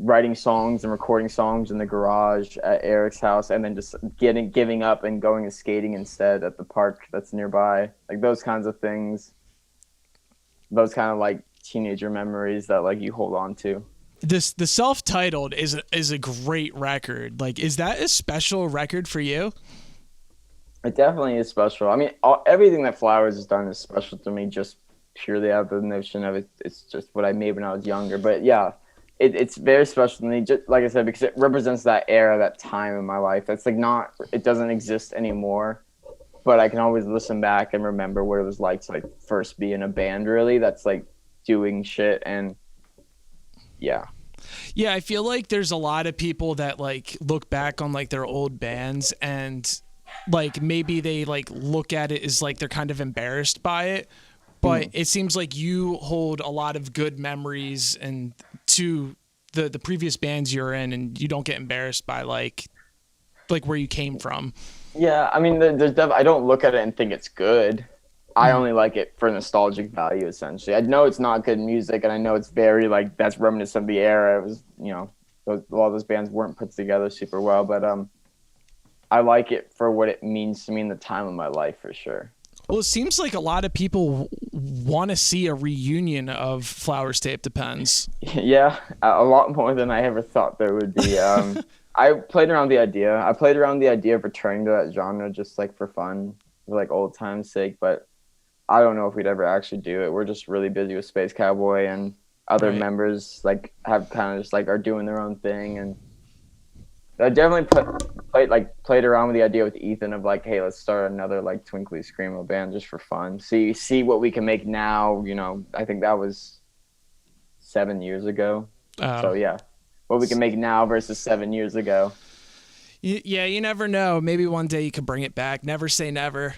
writing songs and recording songs in the garage at Eric's house, and then just giving up and going and skating instead at the park that's nearby. Like those kinds of things. Those kind of like teenager memories that like you hold on to. The self-titled is a great record. Like, is that a special record for you? It definitely is special. I mean, everything that Flowers has done is special to me, just purely out of the notion of it. It's just what I made when I was younger. But yeah, it's very special to me, just like I said, because it represents that era, that time in my life. It's like it doesn't exist anymore. But I can always listen back and remember what it was like to like first be in a band really that's like doing shit. And yeah, I feel like there's a lot of people that like look back on like their old bands and like maybe they like look at it as like they're kind of embarrassed by it, but it seems like you hold a lot of good memories and to the previous bands you're in, and you don't get embarrassed by like where you came from. Yeah, I mean, I don't look at it and think it's good. I only like it for nostalgic value, essentially. I know it's not good music, and I know it's very, like, that's reminiscent of the era. It was, you know, a lot of those bands weren't put together super well, but I like it for what it means to me in the time of my life, for sure. Well, it seems like a lot of people want to see a reunion of Flowers Tape Depends. Yeah, a lot more than I ever thought there would be. I played around the idea. Of returning to that genre just like for fun, for like old time's sake, but I don't know if we'd ever actually do it. We're just really busy with Space Cowboy, and other members like have kind of just like are doing their own thing. And I definitely played around with the idea with Ethan of like, hey, let's start another like twinkly screamo band just for fun. See what we can make now. You know, I think that was 7 years ago. So yeah. What we can make now versus 7 years ago. Yeah, you never know. Maybe one day you could bring it back. Never say never.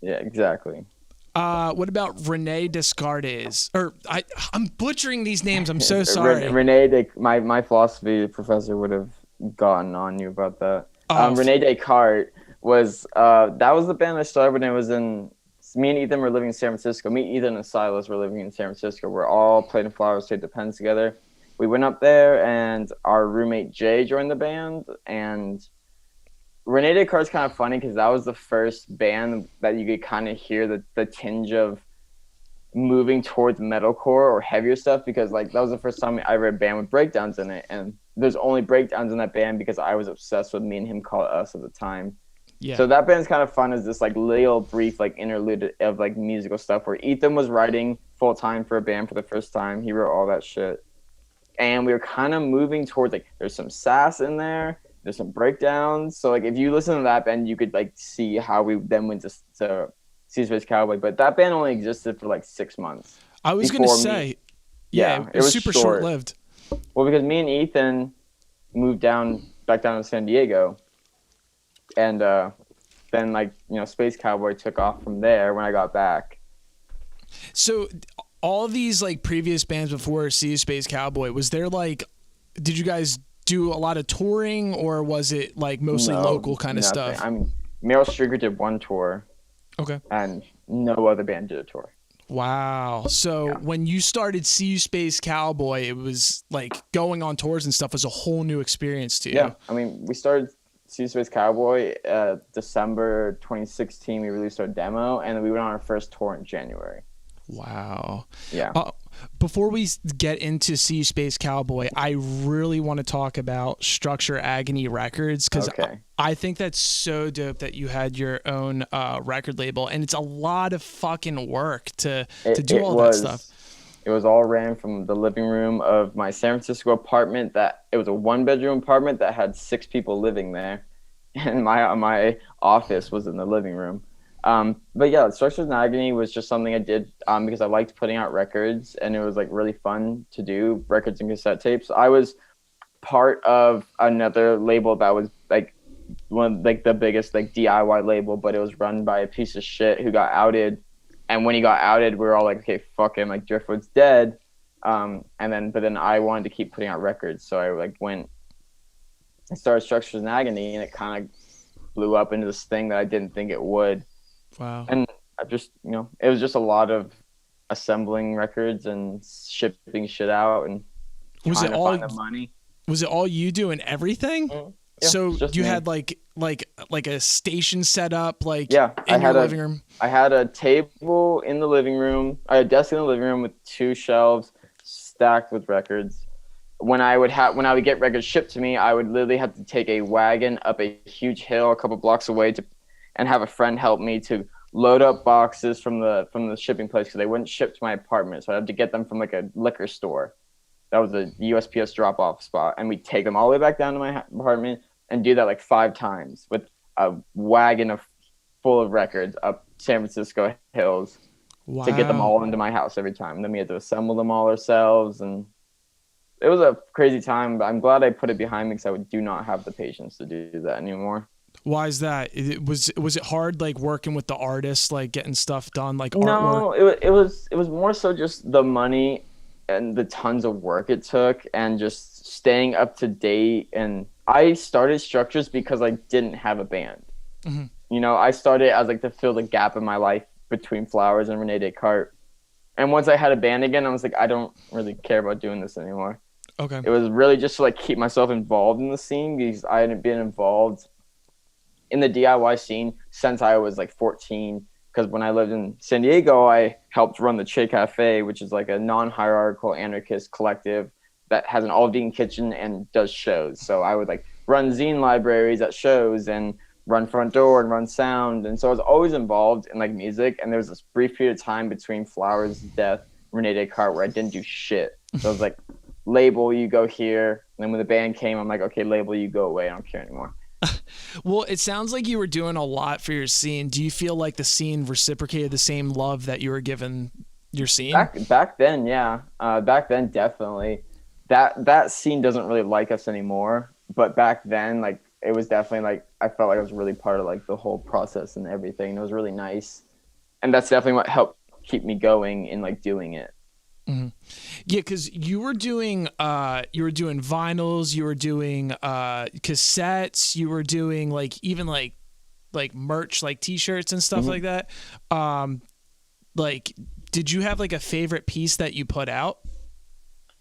Yeah, exactly. What about René Descartes? Or I'm butchering these names. I'm so sorry. My philosophy professor would have gotten on you about that. Oh, René Descartes was that was the band I started when I was in. Me and Ethan were living in San Francisco. Me, Ethan, and Silas were living in San Francisco. We're all playing in Flower State Depends together. We went up there, and our roommate Jay joined the band. And René Descartes is kind of funny because that was the first band that you could kind of hear the tinge of moving towards metalcore or heavier stuff, because like that was the first time I ever had a band with breakdowns in it, and there's only breakdowns in that band because I was obsessed with Me and Him Call It Us at the time. yeah. So that band's kind of fun as this like little brief like interlude of like musical stuff where Ethan was writing full time for a band for the first time. He wrote all that shit, and we were kind of moving towards like there's some sass in there, there's some breakdowns. So like if you listen to that band, you could like see how we then went to SeeYouSpaceCowboy. But that band only existed for like 6 months. I was gonna say, yeah, it was super short lived. Well, because me and Ethan moved back down to San Diego, and then like Space Cowboy took off from there when I got back. So all of these like previous bands before SeeYouSpaceCowboy, was there like, did you guys do a lot of touring, or was it like mostly local kind of stuff? I mean, Meryl Streaker did one tour. Okay. And no other band did a tour. Wow. So when you started SeeYouSpaceCowboy, it was like going on tours and stuff was a whole new experience to you. Yeah. I mean, we started SeeYouSpaceCowboy December 2016. We released our demo, and then we went on our first tour in January. Wow. Yeah. Before we get into SeeYouSpaceCowboy, I really want to talk about Structure Agony Records, because I think that's so dope that you had your own record label, and it's a lot of fucking work to do all that stuff. It was all ran from the living room of my San Francisco apartment. It was a 1-bedroom apartment that had 6 people living there, and my office was in the living room. But yeah, Structures and Agony was just something I did because I liked putting out records, and it was like really fun to do records and cassette tapes. I was part of another label that was like one of like the biggest like DIY label, but it was run by a piece of shit who got outed. And when he got outed, we were all like, okay, fuck him, like Driftwood's dead. But then I wanted to keep putting out records, so I like went and started Structures and Agony, and it kind of blew up into this thing that I didn't think it would. Wow. And I just, it was just a lot of assembling records and shipping shit out and trying to find the money. Was it all you doing everything? Mm-hmm. Yeah, so you me. had like a station set up, like in your living room? I had a table in the living room. I had a desk in the living room with 2 shelves stacked with records. When I would get records shipped to me, I would literally have to take a wagon up a huge hill a couple blocks away and have a friend help me to load up boxes from the shipping place, because they wouldn't ship to my apartment. So I had to get them from like a liquor store. That was a USPS drop-off spot. And we'd take them all the way back down to my apartment and do that like 5 times with a wagon full of records up San Francisco hills to get them all into my house every time. And then we had to assemble them all ourselves. And it was a crazy time, but I'm glad I put it behind me, because I do not have the patience to do that anymore. Why is that? Was it hard, like working with the artists, like getting stuff done, like artwork? No, it was more so just the money and the tons of work it took, and just staying up to date. And I started Structures because I didn't have a band. Mm-hmm. I started as like to fill the gap in my life between Flowers and René Descartes. And once I had a band again, I was like, I don't really care about doing this anymore. Okay. It was really just to like keep myself involved in the scene, because I hadn't been involved in the DIY scene since I was like 14, because when I lived in San Diego, I helped run the Che Cafe, which is like a non-hierarchical anarchist collective that has an all-vegan kitchen and does shows. So I would like run zine libraries at shows and run front door and run sound. And so I was always involved in like music. And there was this brief period of time between Flowers' death, René Descartes, where I didn't do shit. So I was like, label, you go here. And then when the band came, I'm like, okay, label, you go away. I don't care anymore. Well, it sounds like you were doing a lot for your scene. Do you feel like the scene reciprocated the same love that you were giving your scene? Back then, yeah. Back then, definitely. That scene doesn't really like us anymore. But back then, like it was definitely like I felt like I was really part of like the whole process and everything. It was really nice, and that's definitely what helped keep me going in like doing it. Mm-hmm. Yeah, because you were doing vinyls, you were doing cassettes, you were doing like even like merch, like t-shirts and stuff like that. Like, did you have like a favorite piece that you put out?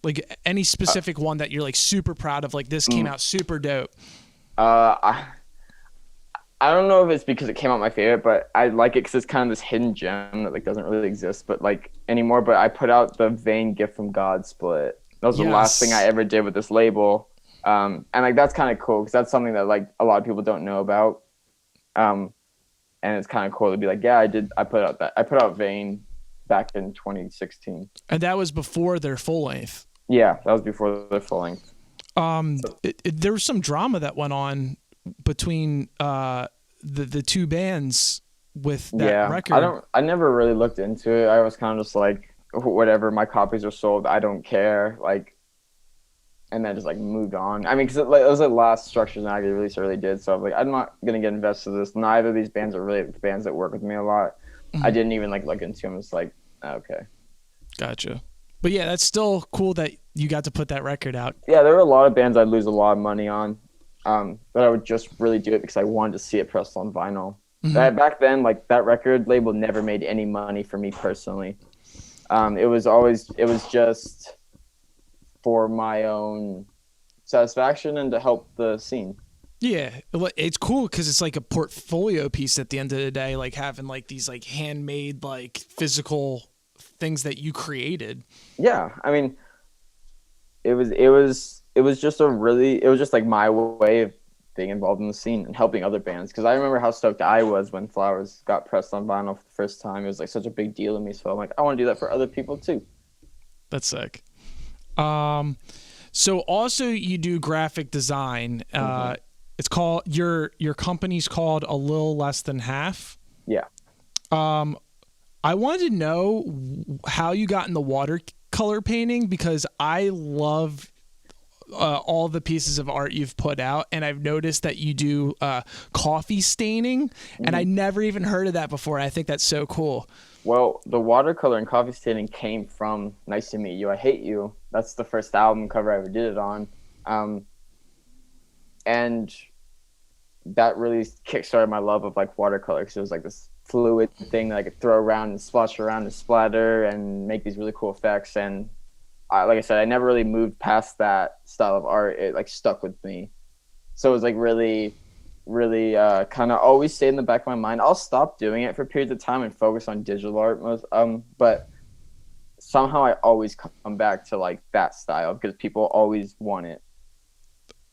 Like any specific one that you're like super proud of? Like this came out super dope. I don't know if it's because it came out my favorite, but I like it because it's kind of this hidden gem that like doesn't really exist, but like anymore. But I put out the Vain Gift from God split. That was the last thing I ever did with this label, and like that's kind of cool because that's something that like a lot of people don't know about, and it's kind of cool to be like, yeah, I put out Vain back in 2016, and that was before their full length. Yeah, that was before their full length. There was some drama that went on between the two bands with that record. I never really looked into it. I was kind of just like, whatever, my copies are sold, I don't care, like, and then just like moved on. I mean, because it was the last Structures and Agony release I really did, so I was like, I'm not gonna get invested in this. Neither of these bands are really bands that work with me a lot. I didn't even like look into them. It's like, okay, gotcha. But yeah, that's still cool that you got to put that record out. Yeah, there were a lot of bands I'd lose a lot of money on. But I would just really do it because I wanted to see it pressed on vinyl. Back then, like that record label never made any money for me personally. It was just for my own satisfaction and to help the scene. Yeah, it's cool because it's like a portfolio piece at the end of the day, like having like these like handmade like physical things that you created. Yeah, I mean, it was just like my way of being involved in the scene and helping other bands. Because I remember how stoked I was when Flowers got pressed on vinyl for the first time. It was like such a big deal to me. So I'm like, I want to do that for other people too. That's sick. So also you do graphic design. It's called your company's called A Little Less Than Half. Yeah. I wanted to know how you got in the watercolor painting because I love all the pieces of art you've put out, and I've noticed that you do coffee staining, and I never even heard of that before. I think that's so cool. Well, the watercolor and coffee staining came from Nice to Meet You, I Hate You. That's the first album cover I ever did it on. And that really kickstarted my love of like watercolor because it was like this fluid thing that I could throw around and splash around and splatter and make these really cool effects. And like I said, I never really moved past that style of art. It like stuck with me. So it was like really, really kind of always stayed in the back of my mind. I'll stop doing it for periods of time and focus on digital art most. But somehow I always come back to like that style because people always want it.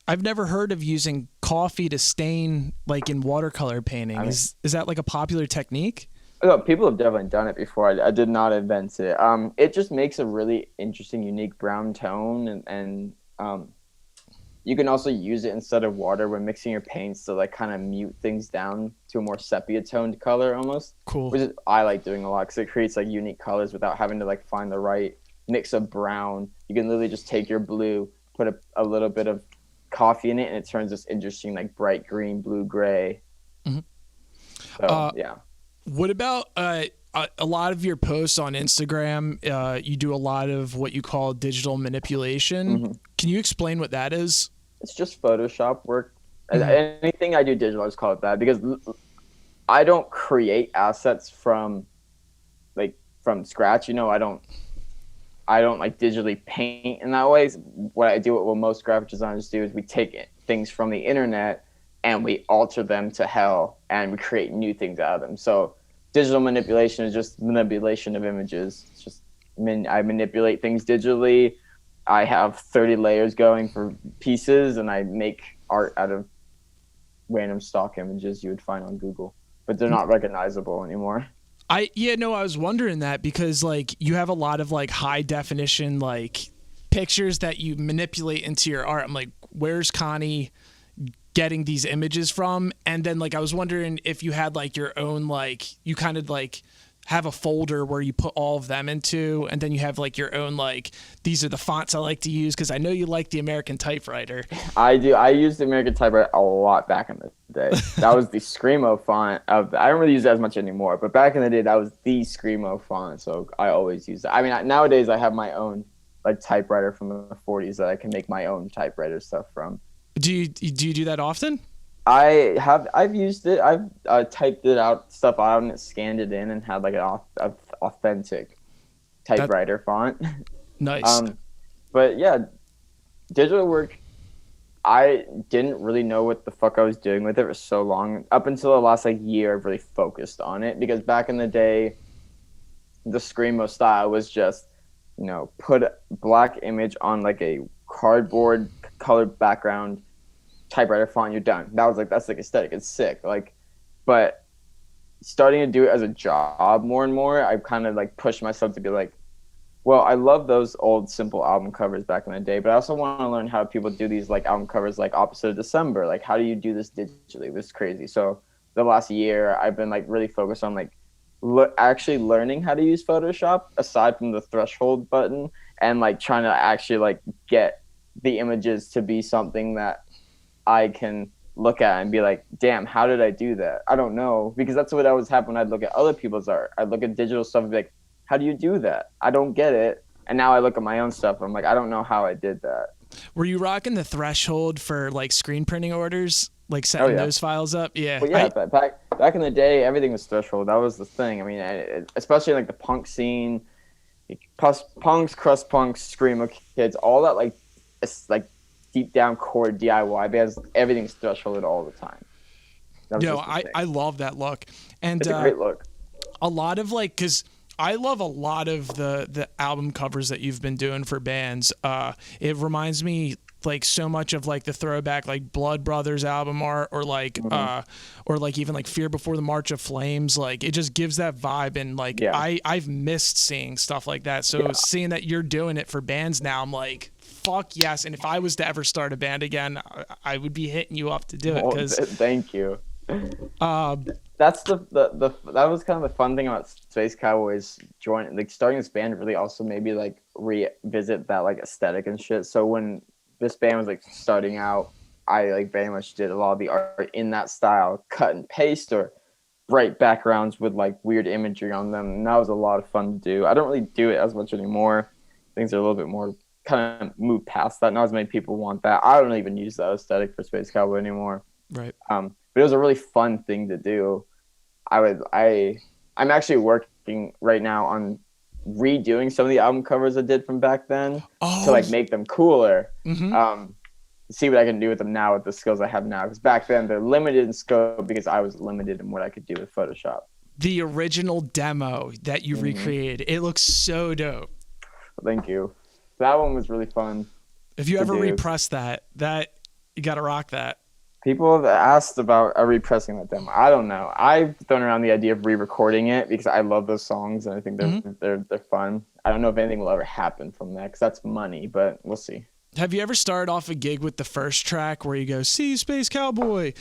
I've never heard of using coffee to stain like in watercolor painting. I mean, is that like a popular technique? Oh, people have definitely done it before. I did not invent it. It just makes a really interesting, unique brown tone, and you can also use it instead of water when mixing your paints to like kind of mute things down to a more sepia toned color almost. Cool. Which I like doing a lot because it creates like unique colors without having to like find the right mix of brown. You can literally just take your blue, put a little bit of coffee in it, and it turns this interesting like bright green, blue, gray. So yeah. What about a lot of your posts on Instagram? You do a lot of what you call digital manipulation. Can you explain what that is? It's just Photoshop work. Anything I do digital, I just call it that because I don't create assets from scratch. You know, I don't like digitally paint in that way. What I do, what most graphic designers do, is we take things from the internet and we alter them to hell and we create new things out of them. So digital manipulation is just manipulation of images. It's just I manipulate things digitally. I have 30 layers going for pieces, and I make art out of random stock images you would find on Google, but they're not recognizable anymore. I was wondering that because like you have a lot of like high definition like pictures that you manipulate into your art. I'm like, where's Connie getting these images from? And then like I was wondering if you had like your own, like you kind of like have a folder where you put all of them into, and then you have like your own, like, these are the fonts I like to use, because I know you like the American typewriter. I do. I used the American typewriter a lot back in the day. That was the screamo font. I don't really use it as much anymore, but back in the day, that was the screamo font. So I always use it. I mean, nowadays I have my own like typewriter from the 40s that I can make my own typewriter stuff from. Do you do that often? I've used it. I've typed it out, stuff out, and scanned it in, and had like an authentic typewriter font. Nice. But yeah, digital work, I didn't really know what the fuck I was doing with it for so long. Up until the last like year, I've really focused on it, because back in the day, the screamo style was just, you know, put a black image on like a cardboard colored background, typewriter font, you're done. That's like aesthetic. It's sick. Like, but starting to do it as a job more and more, I've kind of like pushed myself to be like, well, I love those old simple album covers back in the day, but I also want to learn how people do these like album covers like Opposite of December. Like, how do you do this digitally? This is crazy. So the last year, I've been like really focused on like actually learning how to use Photoshop aside from the threshold button, and like trying to actually like get the images to be something that I can look at and be like, damn, how did I do that? I don't know, because that's what always happened when I'd look at other people's art. I'd look at digital stuff and be like, how do you do that? I don't get it. And now I look at my own stuff and I'm like, I don't know how I did that. Were you rocking the threshold for like screen printing orders, like setting those files up? Yeah. Well, yeah, but back in the day, everything was threshold. That was the thing. I mean, especially like the punk scene, punks, crust punks, screamo kids, all that like, it's like deep down core DIY bands, everything's thresholded all the time. Yo, I love that look. And it's a great look. A lot of like, because I love a lot of the album covers that you've been doing for bands. It reminds me like so much of like the throwback like Blood Brothers album art, or like or like even like Fear Before the March of Flames. Like, it just gives that vibe, and like I've missed seeing stuff like that. So seeing that you're doing it for bands now, I'm like, fuck yes. And if I was to ever start a band again, I would be hitting you up to do it. Because thank you. That's that was kind of the fun thing about Space Cowboys joining, like starting this band really also made me like revisit that like aesthetic and shit. So when this band was like starting out, I like very much did a lot of the art in that style, cut and paste, or bright backgrounds with like weird imagery on them. And that was a lot of fun to do. I don't really do it as much anymore. Things are a little bit more kind of moved past that. Not as many people want that. I don't even use that aesthetic for Space Cowboy anymore. Right. But it was a really fun thing to do. I'm actually working right now on redoing some of the album covers I did from back then to like make them cooler. See what I can do with them now with the skills I have now. Because back then they're limited in scope because I was limited in what I could do with Photoshop. The original demo that you recreated, it looks so dope. Thank you. That one was really fun. If you ever repress that you gotta rock that. People have asked about repressing that demo. I don't know. I've thrown around the idea of re-recording it because I love those songs and I think they're fun. I don't know if anything will ever happen from that because that's money, but we'll see. Have you ever started off a gig with the first track where you go, "See You, Space Cowboy"?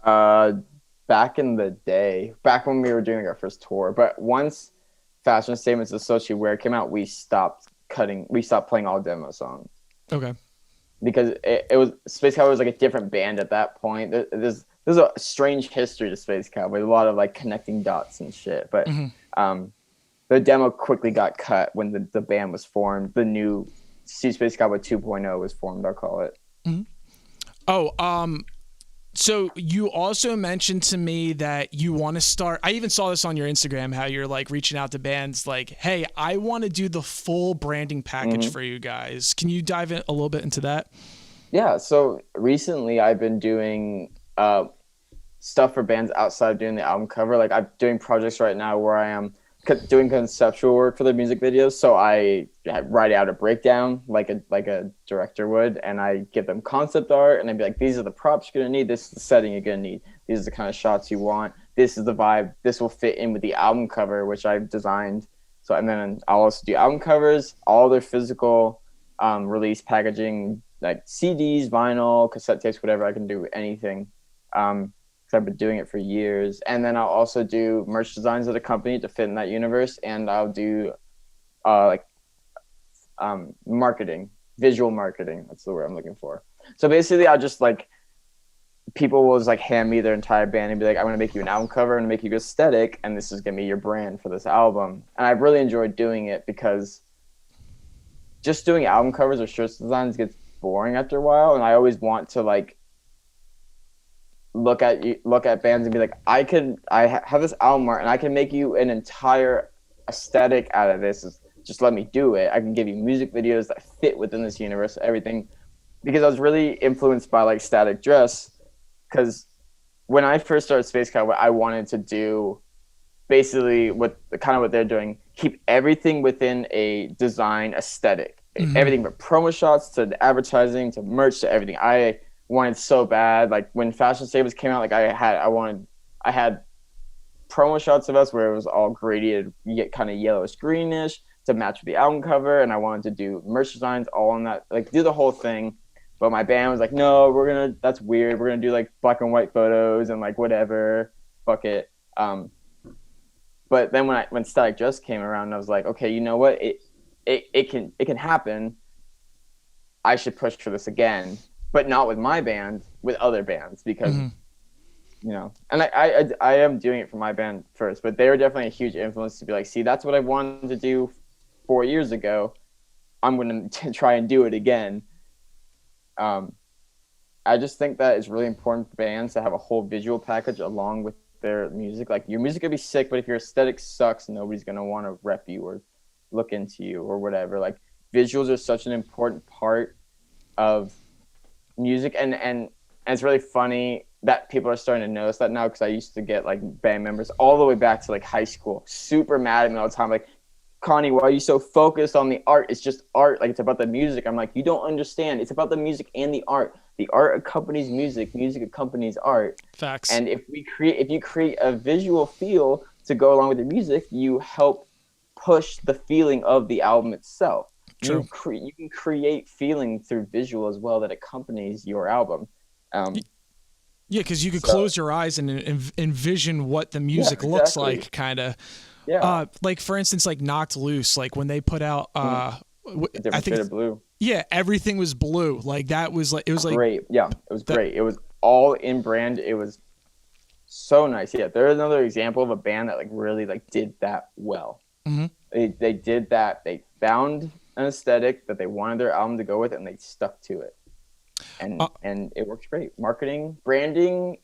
Back in the day, back when we were doing our first tour, but once Fashion Statements of Social Wear came out, we stopped playing all demo songs. Okay. Because it was Space Cowboy was like a different band at that point. There's a strange history to Space Cowboy, a lot of like connecting dots and shit. But the demo quickly got cut when the band was formed. The new Space Cowboy 2.0 was formed, I'll call it. So you also mentioned to me that you want to start, I even saw this on your Instagram, how you're like reaching out to bands like, hey, I want to do the full branding package for you guys. Can you dive in a little bit into that? Yeah. So recently I've been doing stuff for bands outside of doing the album cover. Like I'm doing projects right now where I am doing conceptual work for the music videos. So I write out a breakdown like a director would, and I give them concept art, and I'd be like, these are the props you're gonna need, this is the setting you're gonna need, these are the kind of shots you want, this is the vibe, this will fit in with the album cover, which I've designed. So, and then I'll also do album covers, all their physical release packaging, like CDs, vinyl, cassette tapes, whatever. I can do anything. because I've been doing it for years. And then I'll also do merch designs of the company to fit in that universe, and I'll do marketing, visual marketing. That's the word I'm looking for. So basically, I'll just like, people will just like hand me their entire band and be like, I'm going to make you an album cover, I'm going to make you aesthetic, and this is going to be your brand for this album. And I've really enjoyed doing it because just doing album covers or shirt designs gets boring after a while. And I always want to like look at bands and be like, I have this album art and I can make you an entire aesthetic out of this. Just let me do it. I can give you music videos that fit within this universe, everything. Because I was really influenced by like Static Dress, because when I first started Space Cowboy, I wanted to do basically what they're doing, keep everything within a design aesthetic. Mm-hmm. Everything from promo shots to the advertising to merch to everything. I wanted so bad. Like when Fashion Statements came out, like I had promo shots of us where it was all graded, kind of yellowish greenish to match with the album cover, and I wanted to do merch designs all on that, like do the whole thing. But my band was like, no, that's weird. We're gonna do like black and white photos and like whatever, fuck it. But then when Static Dress came around, I was like, okay, you know what? It can happen. I should push for this again, but not with my band, with other bands, because you know. And I am doing it for my band first, but they were definitely a huge influence to be like, see, that's what I wanted to do 4 years ago. I'm going to try and do it again. I just think that it's really important for bands to have a whole visual package along with their music. Like your music could be sick, but if your aesthetic sucks, nobody's going to want to rep you or look into you or whatever. Like visuals are such an important part of music. And it's really funny that people are starting to notice that now, because I used to get like band members all the way back to like high school super mad at me all the time, like, Connie, why are you so focused on the art? It's just art. Like, it's about the music. I'm like, you don't understand. It's about the music and the art. The art accompanies music. Music accompanies art. Facts. And if you create a visual feel to go along with the music, you help push the feeling of the album itself. True. You can create feeling through visual as well that accompanies your album. Yeah, because you could close your eyes and envision what the music looks like, kind of. Yeah. Like for instance, like Knocked Loose, like when they put out I think shade of blue. Yeah, everything was blue. Like that was like, it was like great. Yeah, it was great. It was all in brand. It was so nice. Yeah, there's another example of a band that like really like did that well. Mm-hmm. They did that. They found an aesthetic that they wanted their album to go with, and they stuck to it. And it works great. Branding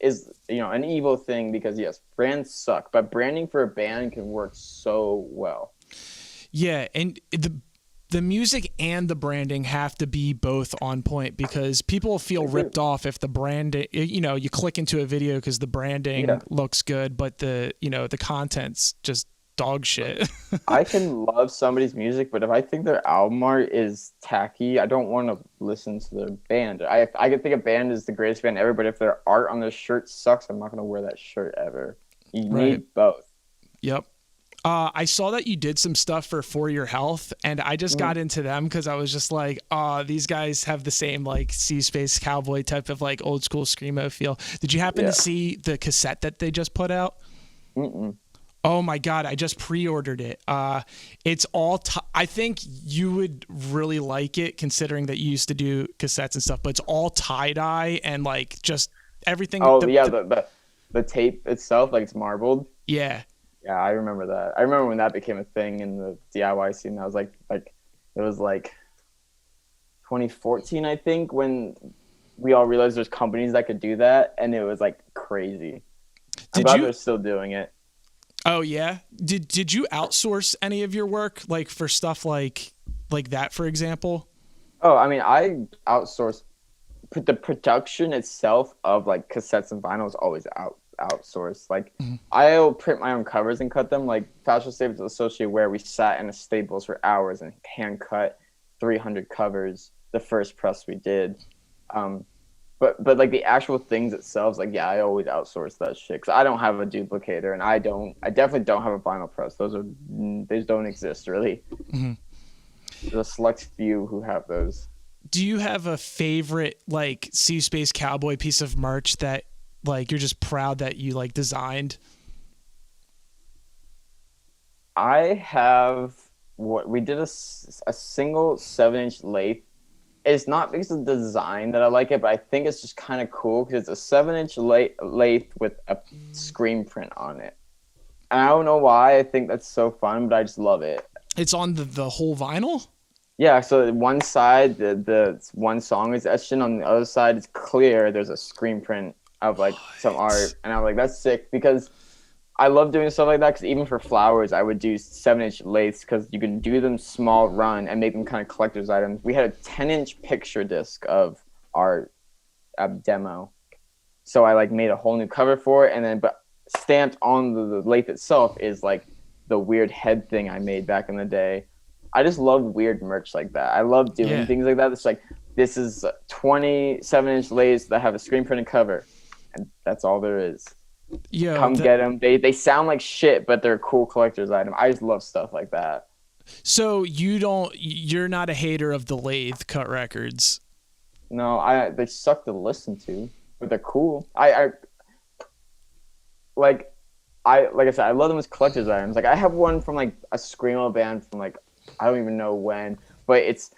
is, you know, an evil thing, because yes, brands suck, but branding for a band can work so well. Yeah, and the music and the branding have to be both on point, because people feel ripped off if the brand, you know, you click into a video because the branding looks good, but the content's just dog shit. I can love somebody's music, but if I think their album art is tacky, I don't want to listen to their band. I can think a band is the greatest band ever, but if their art on their shirt sucks, I'm not going to wear that shirt ever. You need both. Yep. I saw that you did some stuff for Your Health, and I just got into them because I was just like, these guys have the same like SeeYouSpaceCowboy type of like old school screamo feel. Did you happen to see the cassette that they just put out? Oh my God, I just pre-ordered it. It's all, I think you would really like it, considering that you used to do cassettes and stuff, but it's all tie-dye and like just everything. Oh, the tape itself, like it's marbled. Yeah. Yeah, I remember that. I remember when that became a thing in the DIY scene. I was like it was like 2014, I think, when we all realized there's companies that could do that, and it was like crazy. I'm glad they're still doing it. Oh yeah. Did you outsource any of your work, like for stuff like that, for example? Oh, I mean, I outsourced the production itself of like cassettes and vinyl is always outsourced. Like I'll print my own covers and cut them. Like Fashion Statements Associated, where we sat in a Staples for hours and hand cut 300 covers. The first press we did. But like the actual things itself, like, yeah, I always outsource that shit, because I don't have a duplicator, and I definitely don't have a vinyl press. Those don't exist, really. There's a select few who have those. Do you have a favorite like SeeYouSpaceCowboy piece of merch that like you're just proud that you like designed? I have what we did a single 7-inch lathe. It's not because of the design that I like it, but I think it's just kind of cool because it's a 7-inch lathe with a screen print on it. And I don't know why I think that's so fun, but I just love it. It's on the whole vinyl? Yeah, so one side, the one song is etched in. On the other side, it's clear. There's a screen print of like some art. And I'm like, that's sick because I love doing stuff like that because even for flowers, I would do 7-inch lathes because you can do them small run and make them kind of collector's items. We had a 10-inch picture disc of our demo. So I like made a whole new cover for it. And then, but stamped on the lathe itself is like the weird head thing I made back in the day. I just love weird merch like that. I love doing things like that. It's like, this is 27-inch lathes that have a screen printed cover. And that's all there is. Yeah, come get them. They sound like shit, but they're a cool collector's item. I just love stuff like that. So you're not a hater of the lathe cut records? No, they suck to listen to, but they're cool. Like I said, I love them as collector's items. Like I have one from like a screamo band from like I don't even know when, but it's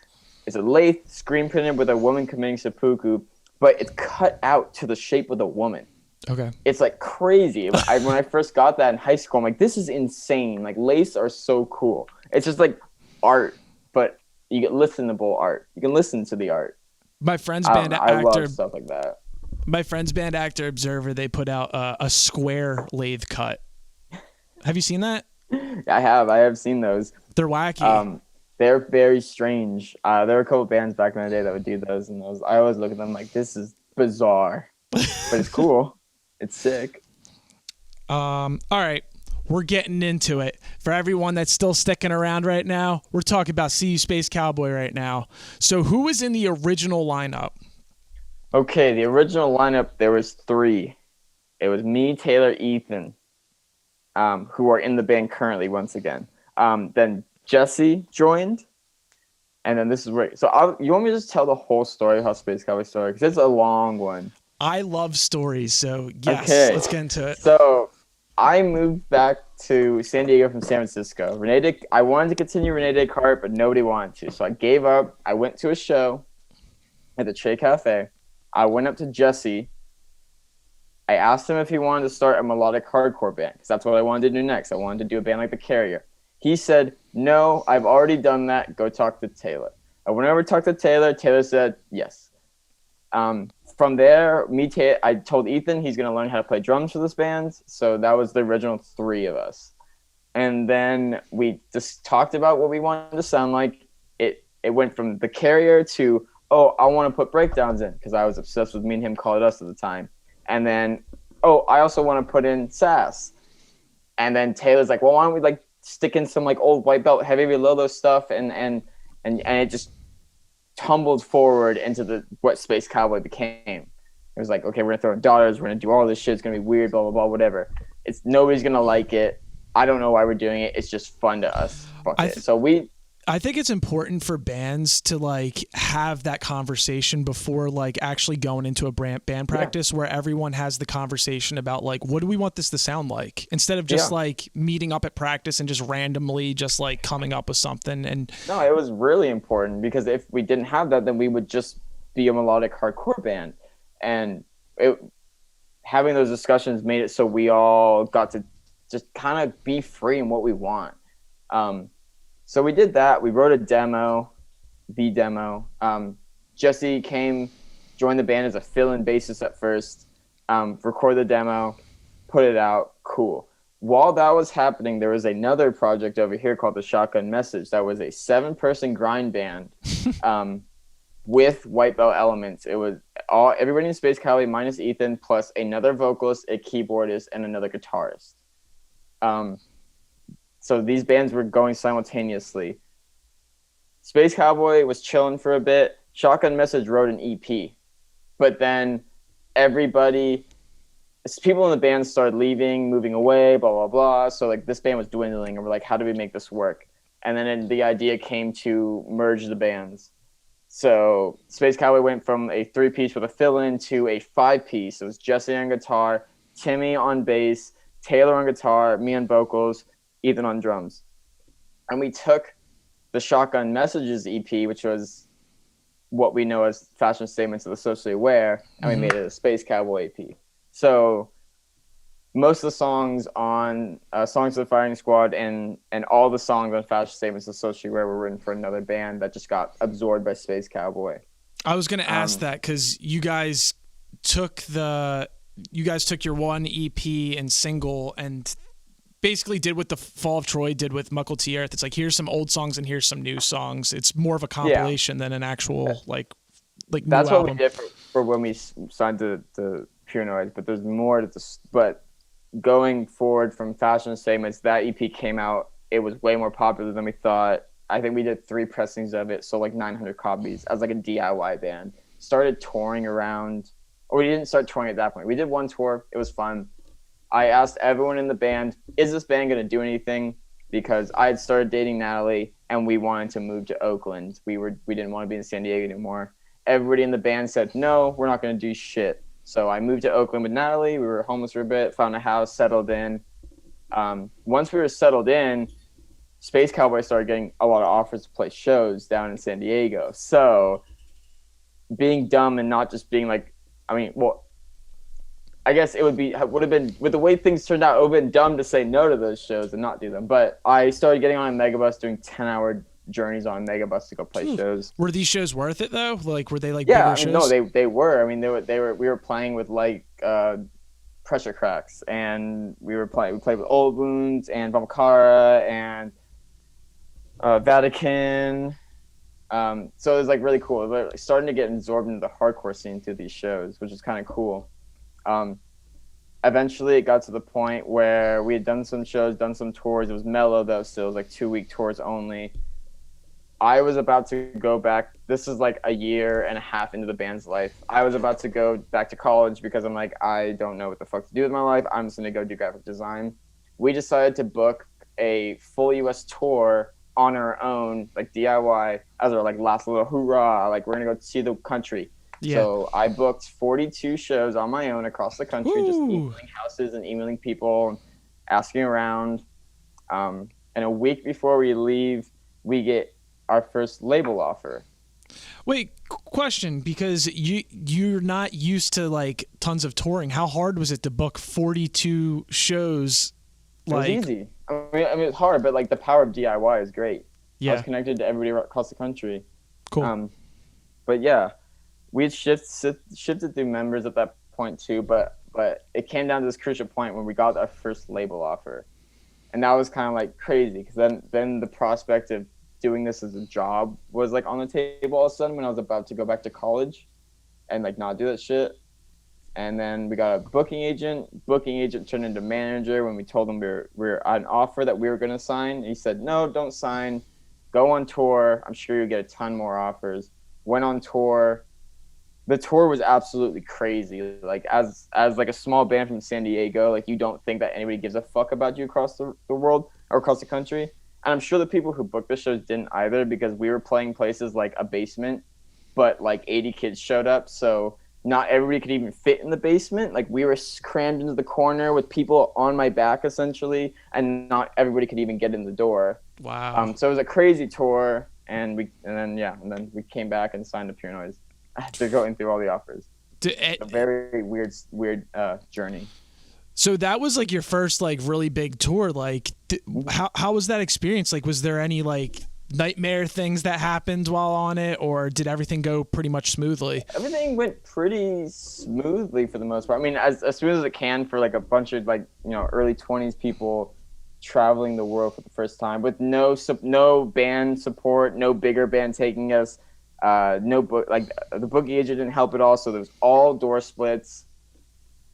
a lathe screen printed with a woman committing seppuku, but it's cut out to the shape of the woman. Okay. It's like crazy. When I first got that in high school, I'm like, this is insane. Like lathes are so cool. It's just like art, but you get listenable art. You can listen to the art. My friend's band I actor, love stuff like that. My friend's band Actor Observer, they put out a square lathe cut. Have you seen that? I have seen those. They're wacky. They're very strange. There were a couple bands back in the day that would do those, and I always look at them like, this is bizarre, but it's cool. It's sick. All right. We're getting into it. For everyone that's still sticking around right now, we're talking about SeeYouSpaceCowboy right now. So who was in the original lineup? Okay, the original lineup, there was 3. It was me, Taylor, Ethan, who are in the band currently once again. Then Jesse joined. And then this is where... So you want me to just tell the whole story of how Space Cowboy started? Because it's a long one. I love stories, so yes, okay. Let's get into it. So I moved back to San Diego from San Francisco. I wanted to continue René Descartes, but nobody wanted to. So I gave up. I went to a show at the Che Cafe. I went up to Jesse. I asked him if he wanted to start a melodic hardcore band, because that's what I wanted to do next. I wanted to do a band like The Carrier. He said, no, I've already done that. Go talk to Taylor. I went over to talk to Taylor. Taylor said, yes. From there, I told Ethan he's going to learn how to play drums for this band. So that was the original 3 of us. And then we just talked about what we wanted to sound like. It went from The Carrier to, I want to put breakdowns in, because I was obsessed with Me and Him Call It Us at the time. And then, I also want to put in Sass. And then Taylor's like, well, why don't we like stick in some like old white belt heavy Lolo stuff, and it just tumbled forward into what Space Cowboy became. It was like, okay, we're gonna throw in daughters, we're gonna do all this shit, it's gonna be weird, blah blah blah, whatever. Nobody's gonna like it. I don't know why we're doing it. It's just fun to us. I think it's important for bands to like have that conversation before like actually going into a band practice, where everyone has the conversation about like, what do we want this to sound like, instead of just like meeting up at practice and just randomly just like coming up with something. And no, it was really important, because if we didn't have that, then we would just be a melodic hardcore band. And having those discussions made it so we all got to just kind of be free in what we want. So we did that. We wrote a demo, the demo. Jesse joined the band as a fill-in bassist at first, recorded the demo, put it out. Cool. While that was happening, there was another project over here called The Shotgun Message. That was a 7-person grind band with white belt elements. It was everybody in Space Cowboy minus Ethan, plus another vocalist, a keyboardist, and another guitarist. So these bands were going simultaneously. Space Cowboy was chilling for a bit. Shotgun Message wrote an EP. But then people in the band started leaving, moving away, blah, blah, blah. So like this band was dwindling, and we're like, how do we make this work? And then the idea came to merge the bands. So Space Cowboy went from a 3-piece with a fill-in to a 5-piece. It was Jesse on guitar, Timmy on bass, Taylor on guitar, me on vocals, Ethan on drums. And we took the Shotgun Messages EP, which was what we know as Fashion Statements of the Socially Aware, and we made it a Space Cowboy EP. So most of the songs on Songs of the Firing Squad and all the songs on Fashion Statements of Socially Aware were written for another band that just got absorbed by Space Cowboy. I was going to ask that because you guys took your one EP and single and basically did what the Fall of Troy did with Muckle T Earth. It's like, here's some old songs and here's some new songs. It's more of a compilation than an actual like that's new what album. we did for when we signed to Pure Noise, but there's more to this. But going forward from Fashion Statements, that EP came out. It was way more popular than we thought. I think we did 3 pressings of it, so like 900 copies as like a DIY band. Started touring around, or we didn't start touring at that point. We did one tour. It was fun. I asked everyone in the band, is this band going to do anything? Because I had started dating Natalie and we wanted to move to Oakland. We didn't want to be in San Diego anymore. Everybody in the band said, no, we're not going to do shit. So I moved to Oakland with Natalie. We were homeless for a bit, found a house, settled in. Once we were settled in, Space Cowboy started getting a lot of offers to play shows down in San Diego. So being dumb and not just being like, I guess it would have been, with the way things turned out, it would have been dumb to say no to those shows and not do them. But I started getting on a megabus, doing 10-hour journeys on a megabus to go play shows. Were these shows worth it though? Like, were they like bigger shows? No, they were. I mean, they were. We were playing with like Pressure Cracks, and we played with Old Wounds and Vamkara and Vatican. So it was like really cool. We were like starting to get absorbed into the hardcore scene through these shows, which is kind of cool. Eventually it got to the point where we had done some shows, done some tours. It was mellow though, still. It was like 2-week tours only. I was about to go back. This is like a year and a half into the band's life. I was about to go back to college because I'm like, I don't know what the fuck to do with my life. I'm just going to go do graphic design. We decided to book a full US tour on our own, like DIY, as our like last little hoorah. Like, we're going to go see the country. Yeah. So I booked 42 shows on my own across the country, just emailing houses and emailing people, and asking around. And a week before we leave, we get our first label offer. Wait, question, because you're not used to like tons of touring. How hard was it to book 42 shows? Like, it was easy. I mean, it's hard, but like the power of DIY is great. Yeah. I was connected to everybody across the country. Cool. But yeah, we had shifted through members at that point too, but it came down to this crucial point when we got our first label offer. And that was kind of like crazy, because then the prospect of doing this as a job was like on the table all of a sudden when I was about to go back to college and like not do that shit. And then we got a booking agent turned into manager when we told him we were an offer that we were going to sign. And he said, no, don't sign, go on tour. I'm sure you'll get a ton more offers. Went on tour. The tour was absolutely crazy. Like as like a small band from San Diego, like you don't think that anybody gives a fuck about you across the world or across the country. And I'm sure the people who booked the shows didn't either, because we were playing places like a basement, but like 80 kids showed up. So not everybody could even fit in the basement. Like we were crammed into the corner with people on my back essentially, and not everybody could even get in the door. Wow. So it was a crazy tour, and then we came back and signed to Pure Noise after going through all the offers. A very weird journey. So that was like your first like really big tour. Like how was that experience? Like, was there any like nightmare things that happened while on it, or did everything go pretty much smoothly? Everything went pretty smoothly for the most part. I mean, as smooth as it can for like a bunch of like, you know, early 20s people traveling the world for the first time with no band support, no bigger band taking us, the booking agent didn't help at all. So there was all door splits,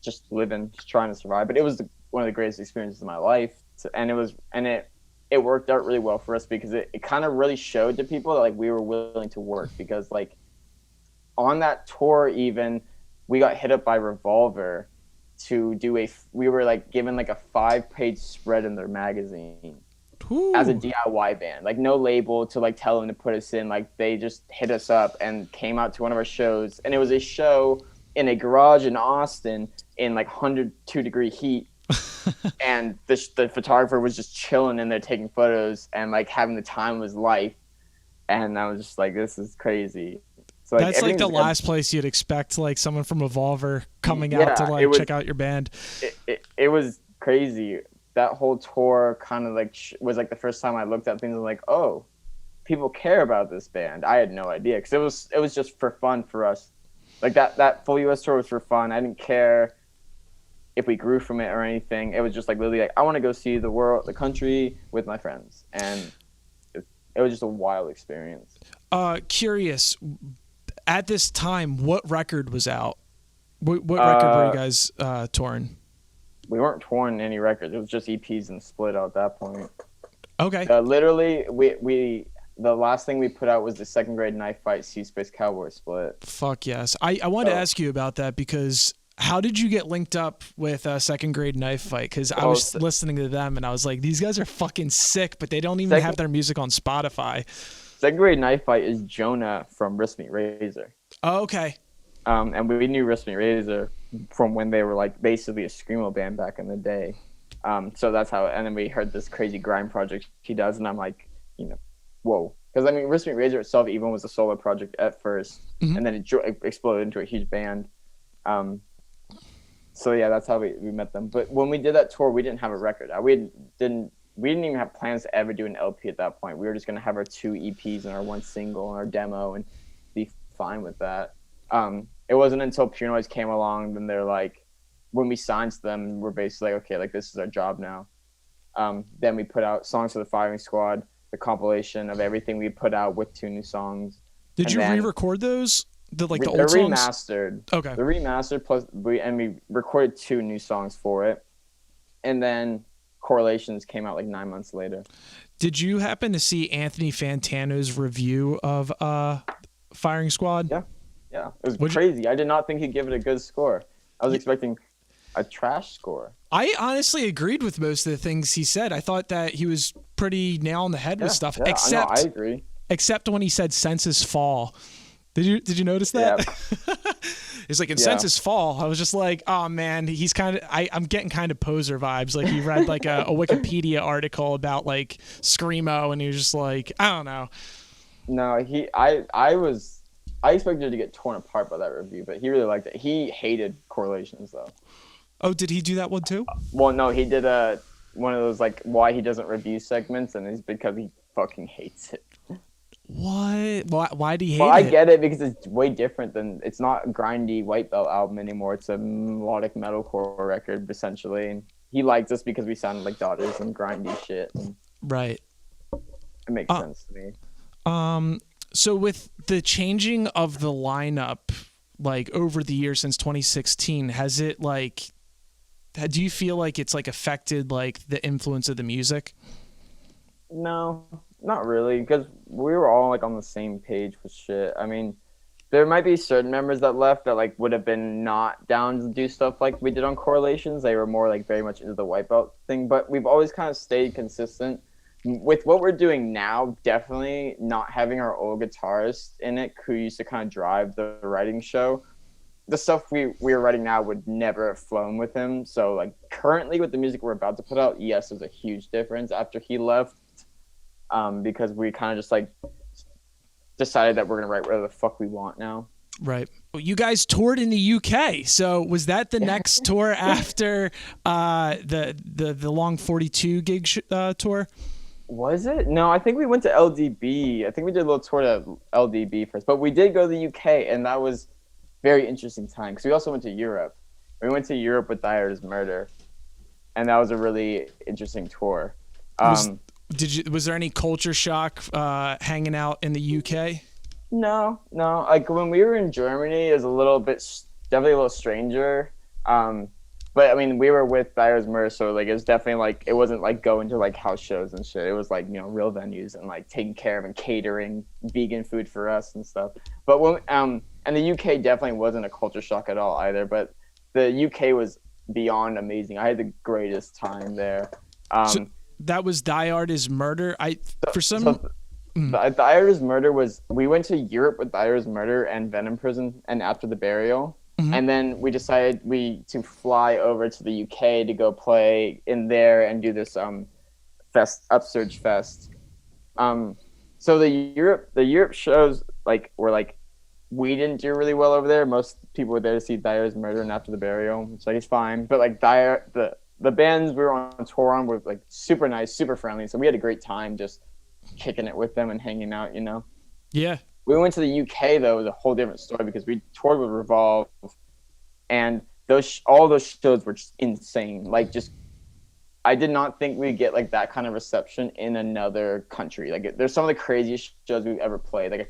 just trying to survive. But it was one of the greatest experiences of my life. It worked out really well for us, because it kind of really showed to people that like we were willing to work, because like on that tour even we got hit up by Revolver to do we were like given like a 5-page spread in their magazine. as a DIY band, like no label to like tell them to put us in. Like they just hit us up and came out to one of our shows, and it was a show in a garage in Austin in like 102-degree heat. And the photographer was just chilling in there taking photos and like having the time of his life. And I was just like, this is crazy. So like, that's like the last place you'd expect like someone from Evolver coming out to like check out your band. It was crazy. That whole tour kind of like was like the first time I looked at things and like, oh, people care about this band. I had no idea, because it was just for fun for us. Like that full US tour was for fun. I didn't care if we grew from it or anything. It was just like literally like, I want to go see the country with my friends, and it was just a wild experience. Curious, at this time, what record was out? What record were you guys touring? We weren't touring any records. It was just EPs and split out at that point. Okay. Literally, we the last thing we put out was the second grade knife fight SeeYouSpaceCowboy split. Fuck yes. I wanted to ask you about that, because how did you get linked up with second grade knife fight? Because I was listening to them and I was like, these guys are fucking sick, but they don't even have their music on Spotify. Second grade knife fight is Jonah from Wrist Meet Razor. Oh, okay. And we knew Wrist Meet Razor from when they were like basically a screamo band back in the day. So that's how. And then we heard this crazy grime project he does, and I'm like, whoa. Because I mean, Wrist Meet Razor itself even was a solo project at first, and then it exploded into a huge band. So yeah, that's how we met them. But when we did that tour, we didn't have a record. We didn't even have plans to ever do an LP at that point. We were just gonna have our 2 EPs and our 1 single and our demo and be fine with that. It wasn't until Pure Noise came along, then they're like, when we signed to them, we're basically like, okay, like this is our job now. Then we put out Songs for the Firing Squad, the compilation of everything we put out with 2 new songs. Did you re-record those? The old songs? They're remastered. Okay. They're remastered, plus we recorded 2 new songs for it. And then Correlations came out like 9 months later. Did you happen to see Anthony Fantano's review of Firing Squad? Yeah. It was crazy. I did not think he'd give it a good score. I was expecting a trash score. I honestly agreed with most of the things he said. I thought that he was pretty nail on the head with stuff. Except I agree. Except when he said Census Fall. Did you notice that? Yeah. It's like in Census Fall. I was just like, oh man, he's kind of. I'm getting kind of poser vibes. Like he read like a Wikipedia article about like screamo, and he was just like, I don't know. No, I expected to get torn apart by that review, but he really liked it. He hated Correlations though. Oh, did he do that one too? Well, no, he did one of those like why he doesn't review segments, and it's because he fucking hates it. What? Why do you hate it? Well, I get it, because it's way different it's not a grindy white belt album anymore. It's a melodic metalcore record essentially. And he liked us because we sounded like daughters and grindy shit. And right. It makes sense to me. So with the changing of the lineup, like over the years since 2016, has it like, do you feel like it's like affected like the influence of the music? No, not really, because we were all like on the same page with shit. I mean, there might be certain members that left that like would have been not down to do stuff like we did on Correlations. They were more like very much into the white belt thing, but we've always kind of stayed consistent. With what we're doing now, definitely not having our old guitarist in it, who used to kind of drive the writing show. The stuff we are writing now would never have flown with him. So like currently with the music we're about to put out, yes, there's a huge difference after he left, because we kind of just like decided that we're gonna write whatever the fuck we want now. Right. You guys toured in the UK, so was that the next tour after the long 42 gig tour? Was it? No, I think we went to LDB. I think we did a little tour to LDB first, but we did go to the UK, and that was very interesting time because we also went to Europe. We went to Europe with Dyer's Murder, and that was a really interesting tour. Was there any culture shock hanging out in the UK? No. Like when we were in Germany, it was a little bit, definitely a little stranger. But I mean, we were with Dyer's Murder, so like it was definitely like it wasn't like going to like house shows and shit. It was like, real venues and like taking care of and catering vegan food for us and stuff. But when and the UK definitely wasn't a culture shock at all either. But the UK was beyond amazing. I had the greatest time there. that was Die Art is Murder. The Art is Murder was, we went to Europe with The Art is Murder and Venom Prison and After the Burial. Mm-hmm. And then we decided to fly over to the UK to go play in there and do this Upsurge Fest. So the Europe shows were we didn't do really well over there. Most people were there to see Die Art is Murder and After the Burial, which is fine. But the bands we were on tour on were super nice, super friendly. So we had a great time just kicking it with them and hanging out, Yeah. We went to the UK though. It was a whole different story because we toured with Revolve, and all those shows were just insane. I did not think we'd get that kind of reception in another country. There's some of the craziest shows we've ever played.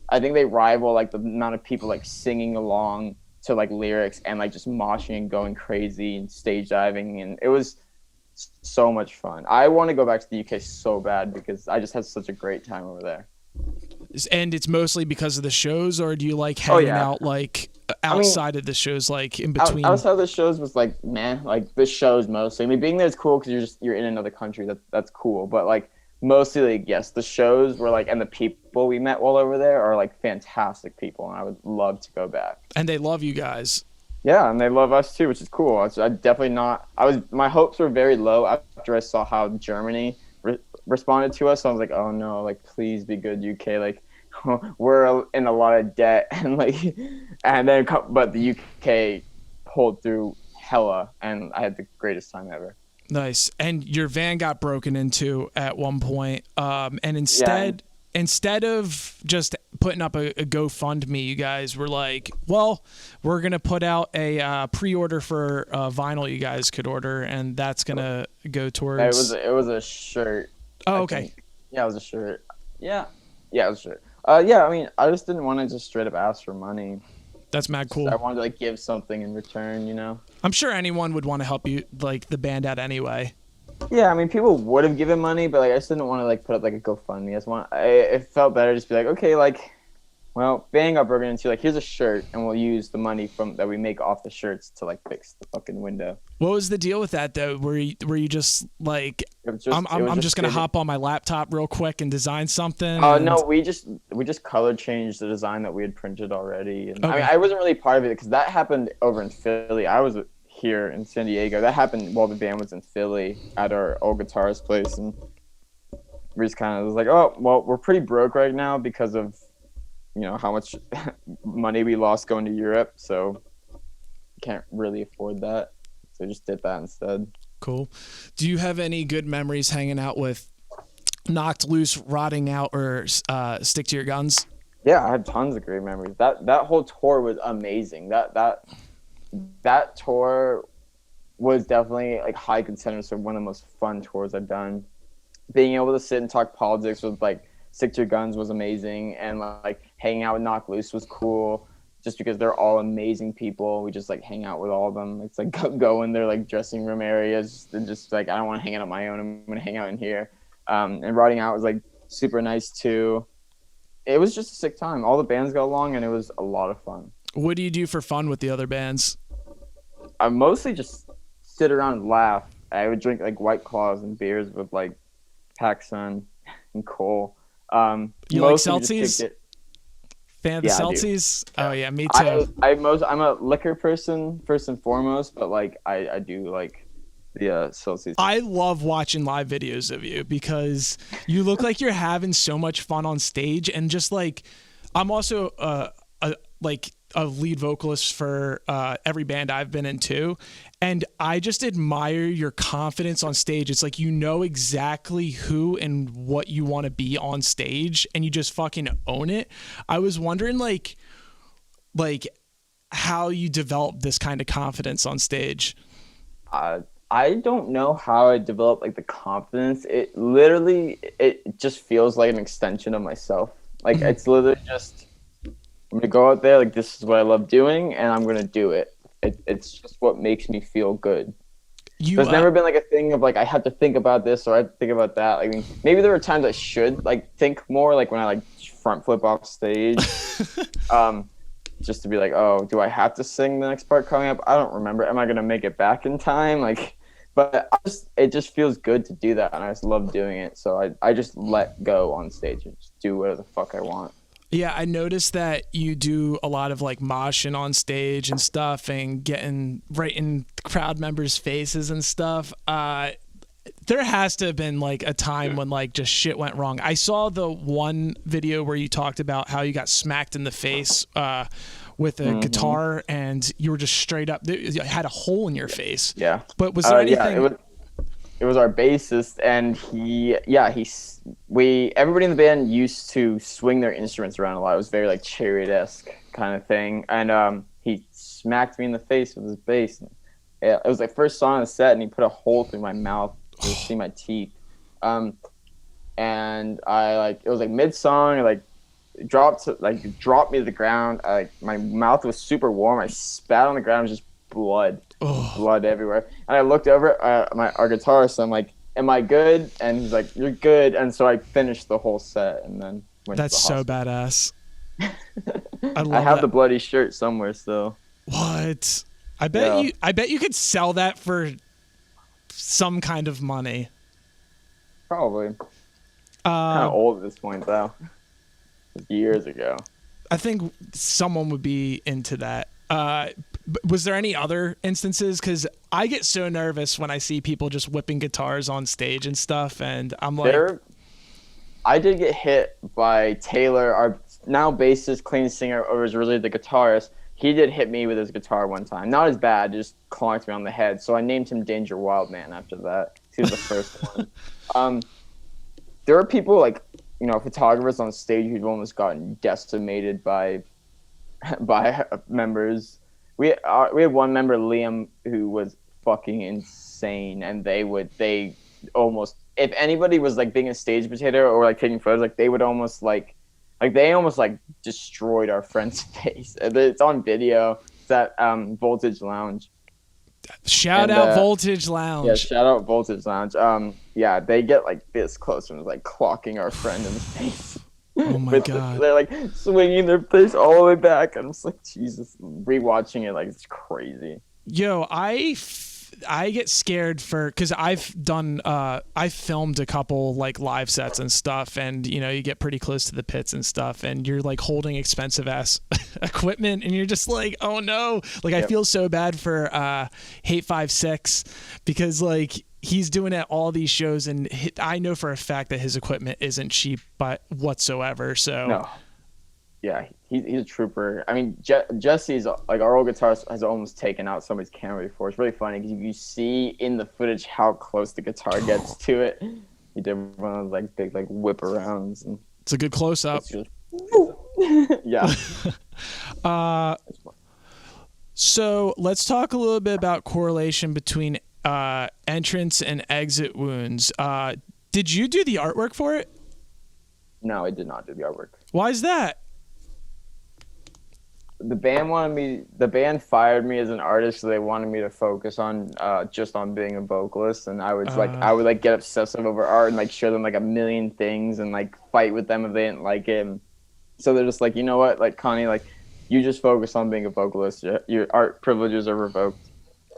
I think they rival the amount of people singing along to lyrics and just moshing and going crazy and stage diving, and it was so much fun. I want to go back to the UK so bad because I just had such a great time over there. And it's mostly because of the shows, or do you hanging out outside of the shows, in between? Outside of the shows was the shows mostly. Being there is cool because you're in another country. That's cool. But mostly yes, the shows were and the people we met while over there are fantastic people, and I would love to go back. And they love you guys. Yeah, and they love us too, which is cool. My hopes were very low after I saw how Germany responded to us. So I was like, oh no, please be good, UK. We're in a lot of debt, and but the UK pulled through hella, and I had the greatest time ever. Nice. And your van got broken into at one point, and instead of just putting up a GoFundMe, you guys were well, we're going to put out a pre-order for vinyl you guys could order, and that's going to go towards... It was a shirt. Oh, okay. Yeah, it was a shirt. Yeah, it was a shirt. I just didn't want to just straight up ask for money. That's mad cool. I wanted to give something in return, I'm sure anyone would want to help you, the band out anyway. Yeah, people would have given money, but I just didn't want to put up a GoFundMe. It felt better just be okay, well, band got broken into. Here's a shirt, and we'll use the money that we make off the shirts to fix the fucking window. What was the deal with that though? Were you just I'm just gonna hop on my laptop real quick and design something? No, we just color changed the design that we had printed already. And, okay. I wasn't really part of it because that happened over in Philly. I was here in San Diego. That happened while the band was in Philly at our old guitarist place, and we just kind of was oh well, we're pretty broke right now because of how much money we lost going to Europe, so can't really afford that, so just did that instead. Cool. Do you have any good memories hanging out with Knocked Loose, Rotting Out, or Stick to Your Guns? Yeah, I have tons of great memories. That whole tour was amazing. That tour was definitely high contenders for one of the most fun tours I've done. Being able to sit and talk politics with Stick to Your Guns was amazing, and hanging out with Knocked Loose was cool just because they're all amazing people. We just hang out with all of them. It's go in their dressing room areas and just I don't want to hang out on my own, I'm gonna hang out in here. And Rotting Out was super nice too. It was just a sick time. All the bands got along, and it was a lot of fun. What do you do for fun with the other bands? I mostly just sit around and laugh. I would drink White Claws and beers with PacSun and Cole. You like Seltzies? Fan of the Seltzies? Oh yeah, me too. I'm a liquor person first and foremost, but I do the Seltzies. I love watching live videos of you because you look like you're having so much fun on stage, and just I'm also a lead vocalist for every band I've been in too, and I just admire your confidence on stage. It's exactly who and what you want to be on stage, and you just fucking own it. I was wondering how you developed this kind of confidence on stage. I don't know how I developed the confidence. It just feels like an extension of myself. It's literally just, I'm gonna go out there, this is what I love doing, and I'm gonna do it. It's just what makes me feel good. There's never been a thing of I have to think about this or I have to think about that. Maybe there were times I should think more, when I front flip off stage, just to be oh, do I have to sing the next part coming up? I don't remember. Am I gonna make it back in time? But it just feels good to do that, and I just love doing it. So I just let go on stage and just do whatever the fuck I want. Yeah, I noticed that you do a lot of like moshing on stage and stuff and getting right in crowd members' faces and stuff. There has to have been like a time when like just shit went wrong. I saw the one video where you talked about how you got smacked in the face with a guitar and you were just straight up, you had a hole in your face. Yeah. But was there anything? Yeah, it was our bassist, and everybody in the band used to swing their instruments around a lot. It was very like chariot-esque kind of thing. And he smacked me in the face with his bass. It was like first song on the set, and he put a hole through my mouth. You could see my teeth. And it was like mid-song, dropped me to the ground. My mouth was super warm. I spat on the ground, it was just blood everywhere. And I looked over at our guitarist, and I'm like, am I good? And he's like, you're good. And so I finished the whole set, and then went That's to the so badass. I have the bloody shirt somewhere still. What? I bet you could sell that for some kind of money. Probably. Kind of old at this point, though. Years ago. I think someone would be into that. Was there any other instances? Because I get so nervous when I see people just whipping guitars on stage and stuff, and I'm like... I did get hit by Taylor, our now bassist, clean singer, or was really the guitarist. He did hit me with his guitar one time. Not as bad, just clonked me on the head. So I named him Danger Wildman after that. He was the first one. There are people like, photographers on stage who've almost gotten decimated by members. We had one member, Liam, who was fucking insane, and they almost, if anybody was like being a stage potato or like taking photos, like they would almost they almost destroyed our friend's face. It's on video. It's at Voltage Lounge. Shout out Voltage Lounge. Yeah, shout out Voltage Lounge. Yeah, they get like this close and like clocking our friend in the face. Oh my god! They're like swinging their face all the way back. I'm just like, Jesus. Rewatching it, like it's crazy. Yo, I get scared because I've filmed a couple like live sets and stuff, and you get pretty close to the pits and stuff, and you're like holding expensive ass equipment, and you're just like, oh no, like I feel so bad for Hate 56 because like he's doing it at all these shows, and I know for a fact that his equipment isn't cheap but whatsoever. So no. Yeah, he's a trooper. I mean, Jesse's like our old guitarist has almost taken out somebody's camera before. It's really funny because you see in the footage how close the guitar gets to it. He did one of those like big like whip arounds, and it's a good close up. Yeah. So let's talk a little bit about correlation between entrance and exit wounds. Did you do the artwork for it? No, I did not do the artwork. Why is that? The band fired me as an artist, so they wanted me to focus on just on being a vocalist, and I would get obsessive over art and like show them like a million things and like fight with them if they didn't like it. So they're just like, you know what, like Connie, like you just focus on being a vocalist. Your art privileges are revoked.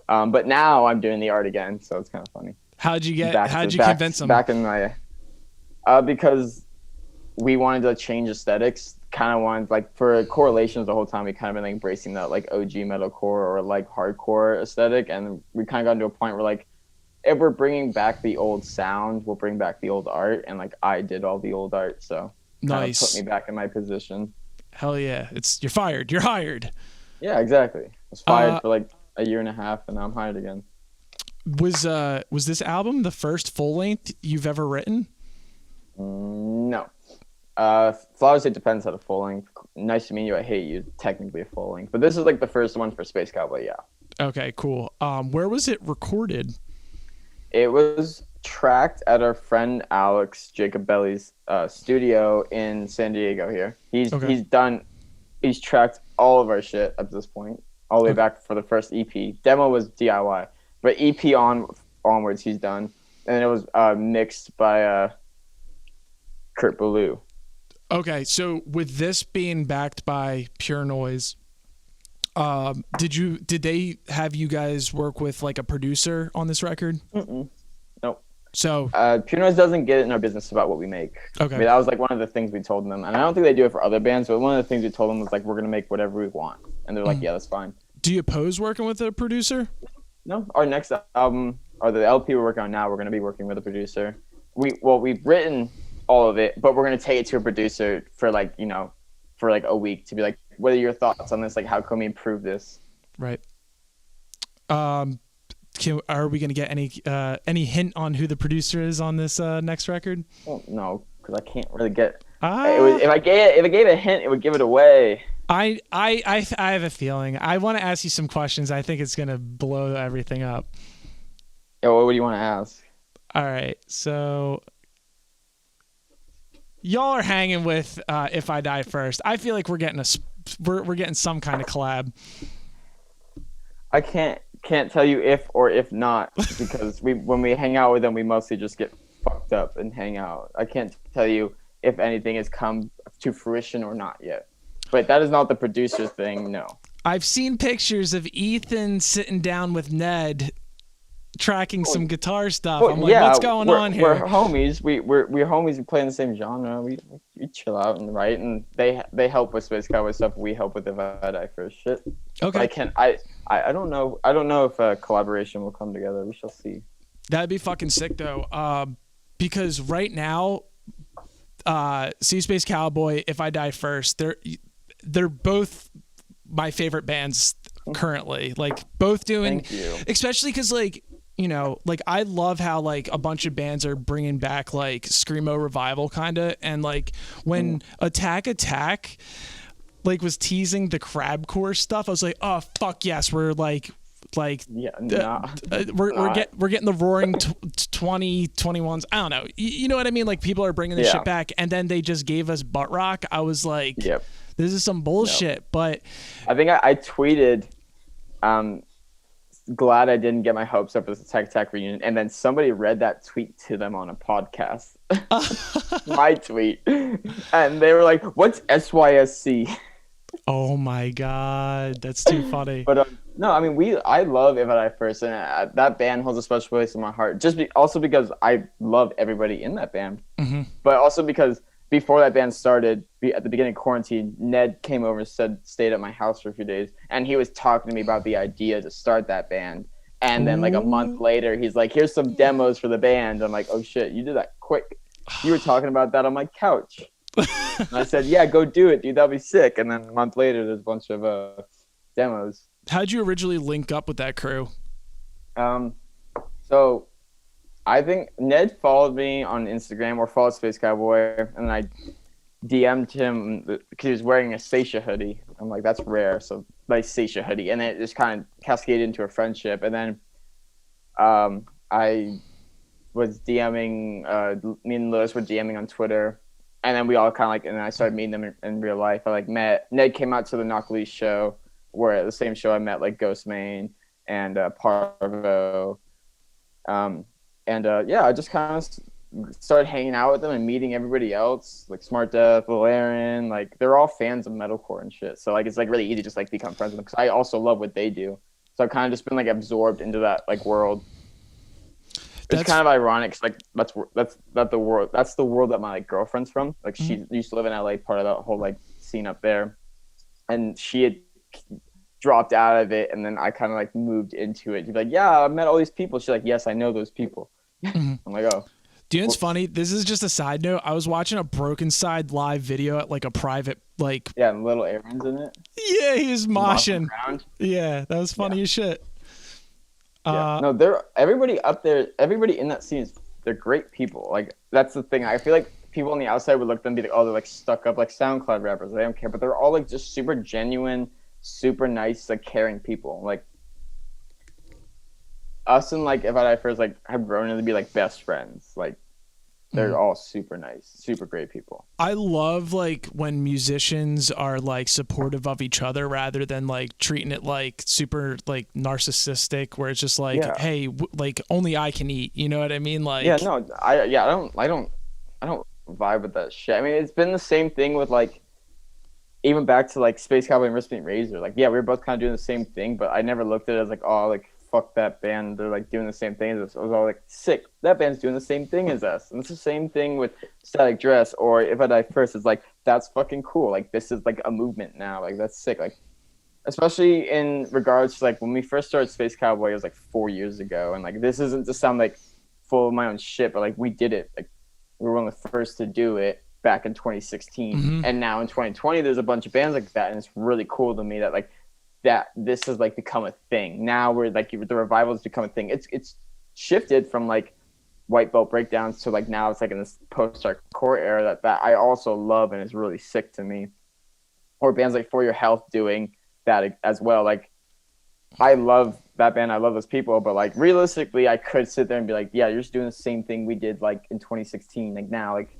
But now I'm doing the art again, so it's kind of funny. How'd you convince them? Back in my because we wanted to change aesthetics. Kind of wanted like for correlations the whole time we kind of been like embracing that like OG metalcore or like hardcore aesthetic, and we kind of got to a point where like if we're bringing back the old sound, we'll bring back the old art, and like I did all the old art, so nice. Put me back in my position. Hell yeah! You're fired. You're hired. Yeah, exactly. I was fired for like a year and a half, and now I'm hired again. Was this album the first full length you've ever written? No. Flowers, it depends on a full length. Nice to meet you, I hate you. Technically a full length, but this is like the first one for Space Cowboy. Yeah. Okay, cool. Where was it recorded? It was tracked at our friend Alex Jacobelli's studio in San Diego. Here, he's tracked all of our shit up to this point, all the way back for the first EP. Demo was DIY, but EP onwards he's done, and it was mixed by Kurt Ballou. Okay, so with this being backed by Pure Noise, Did they have you guys work with like a producer on this record? Mm-mm. Nope. So Pure Noise doesn't get in our business about what we make. Okay. I mean, that was like one of the things we told them, and I don't think they do it for other bands, but one of the things we told them was like, we're gonna make whatever we want, and they're like, yeah, that's fine. Do you oppose working with a producer? No, our next album, or the LP we're working on now, we're gonna be working with a producer. We've written all of it, but we're gonna take it to a producer for like, you know, for like a week to be like, what are your thoughts on this? Like, how can we improve this? Right. Are we gonna get any hint on who the producer is on this next record? Oh, no, because I can't really get. Ah. If I gave a hint, it would give it away. I have a feeling. I want to ask you some questions. I think it's gonna blow everything up. Yeah, what do you want to ask? All right, so y'all are hanging with If I Die First. I feel like we're getting we're getting some kind of collab. I can't tell you if or if not, because when we hang out with them, we mostly just get fucked up and hang out. I can't tell you if anything has come to fruition or not yet. But that is not the producer's thing, no. I've seen pictures of Ethan sitting down with Ned tracking some guitar stuff. I'm like, what's going on here? We're homies. We're homies. We play in the same genre. We chill out and write, and they help with Space Cowboy stuff. We help with the If I Die First shit. Okay. But I don't know. I don't know if a collaboration will come together. We shall see. That'd be fucking sick though. Because right now, SeeYouSpaceCowboy, If I Die First, they're both my favorite bands currently. Like both doing, Thank you. Especially because like, you know, like I love how like a bunch of bands are bringing back like screamo revival kind of, and like when Attack like was teasing the crabcore stuff, I was like, oh fuck yes, we're like yeah, we're getting the roaring 2021s. I don't know, you know what I mean? Like people are bringing this shit back, and then they just gave us butt rock. I was like, yep, this is some bullshit. But I think I tweeted, glad I didn't get my hopes up with the Tech reunion, and then somebody read that tweet to them on a podcast. My tweet, and they were like, what's SYSC? Oh my god, that's too funny. But no, I mean, I love If I Die First, and that band holds a special place in my heart. Also because I love everybody in that band, but also because before that band started, at the beginning of quarantine, Ned came over and stayed at my house for a few days, and he was talking to me about the idea to start that band. And then like a month later, he's like, here's some demos for the band. I'm like, oh shit, you did that quick. You were talking about that on my couch. And I said, yeah, go do it, dude. That'll be sick. And then a month later, there's a bunch of demos. How'd you originally link up with that crew? So I think Ned followed me on Instagram, or followed Space Cowboy, and I DM'd him because he was wearing a Seisha hoodie. I'm like, that's rare, so nice Seisha hoodie. And then it just kind of cascaded into a friendship. And then I was DMing, me and Lewis were DMing on Twitter. And then we all kind of like, and then I started meeting them in real life. I like met, Ned came out to the Knock Loose show, where at the same show I met like Ghost Main and Parvo. Yeah, I just kind of started hanging out with them and meeting everybody else, like Smart Death, Valerian, like they're all fans of metalcore and shit. So like it's like really easy to just like become friends with them, because I also love what they do. So I've kind of just been like absorbed into that like world. It's kind of ironic, 'cause, like that's the world that my like girlfriend's from. Like she used to live in LA, part of that whole like scene up there, and she had dropped out of it, and then I kind of like moved into it. She's like, yeah, I met all these people. She's like, yes, I know those people. I'm like, oh. Dude, it's funny. This is just a side note. I was watching a Broken Side live video at like a private like. Yeah, and Little Aaron's in it. Yeah, he was moshing. Yeah, that was funny as shit. No, everybody up there, everybody in that scene they're great people. Like that's the thing. I feel like people on the outside would look at them and be like, oh, they're like stuck up like SoundCloud rappers. They don't care, but they're all like just super genuine, super nice, like caring people. Like us and like If I Die First like have grown into be like best friends. Like they're all super nice, super great people. I love like when musicians are like supportive of each other rather than like treating it like super like narcissistic, where it's just like, hey, like only I can eat. You know what I mean? Like, I don't vibe with that shit. I mean, it's been the same thing with like even back to like Space Cowboy and Wristbeat Razor, like yeah, we were both kind of doing the same thing, but I never looked at it as like, oh, like fuck that band, they're like doing the same thing as us. I was all like, sick, that band's doing the same thing as us. And it's the same thing with Static Dress or If I Die First. It's like, that's fucking cool. Like this is like a movement now. Like that's sick. Like especially in regards to like when we first started Space Cowboy, it was like 4 years ago, and like this isn't to sound like full of my own shit, but like we did it. Like we were one of the first to do it back in 2016, and now in 2020 there's a bunch of bands like that, and it's really cool to me that like that this has like become a thing. Now we're like the revival has become a thing. It's shifted from like white belt breakdowns to like now it's like in this post-hardcore era that I also love and is really sick to me. Or bands like For Your Health doing that as well. Like I love that band, I love those people, but like realistically I could sit there and be like, yeah, you're just doing the same thing we did like in 2016 like now, like,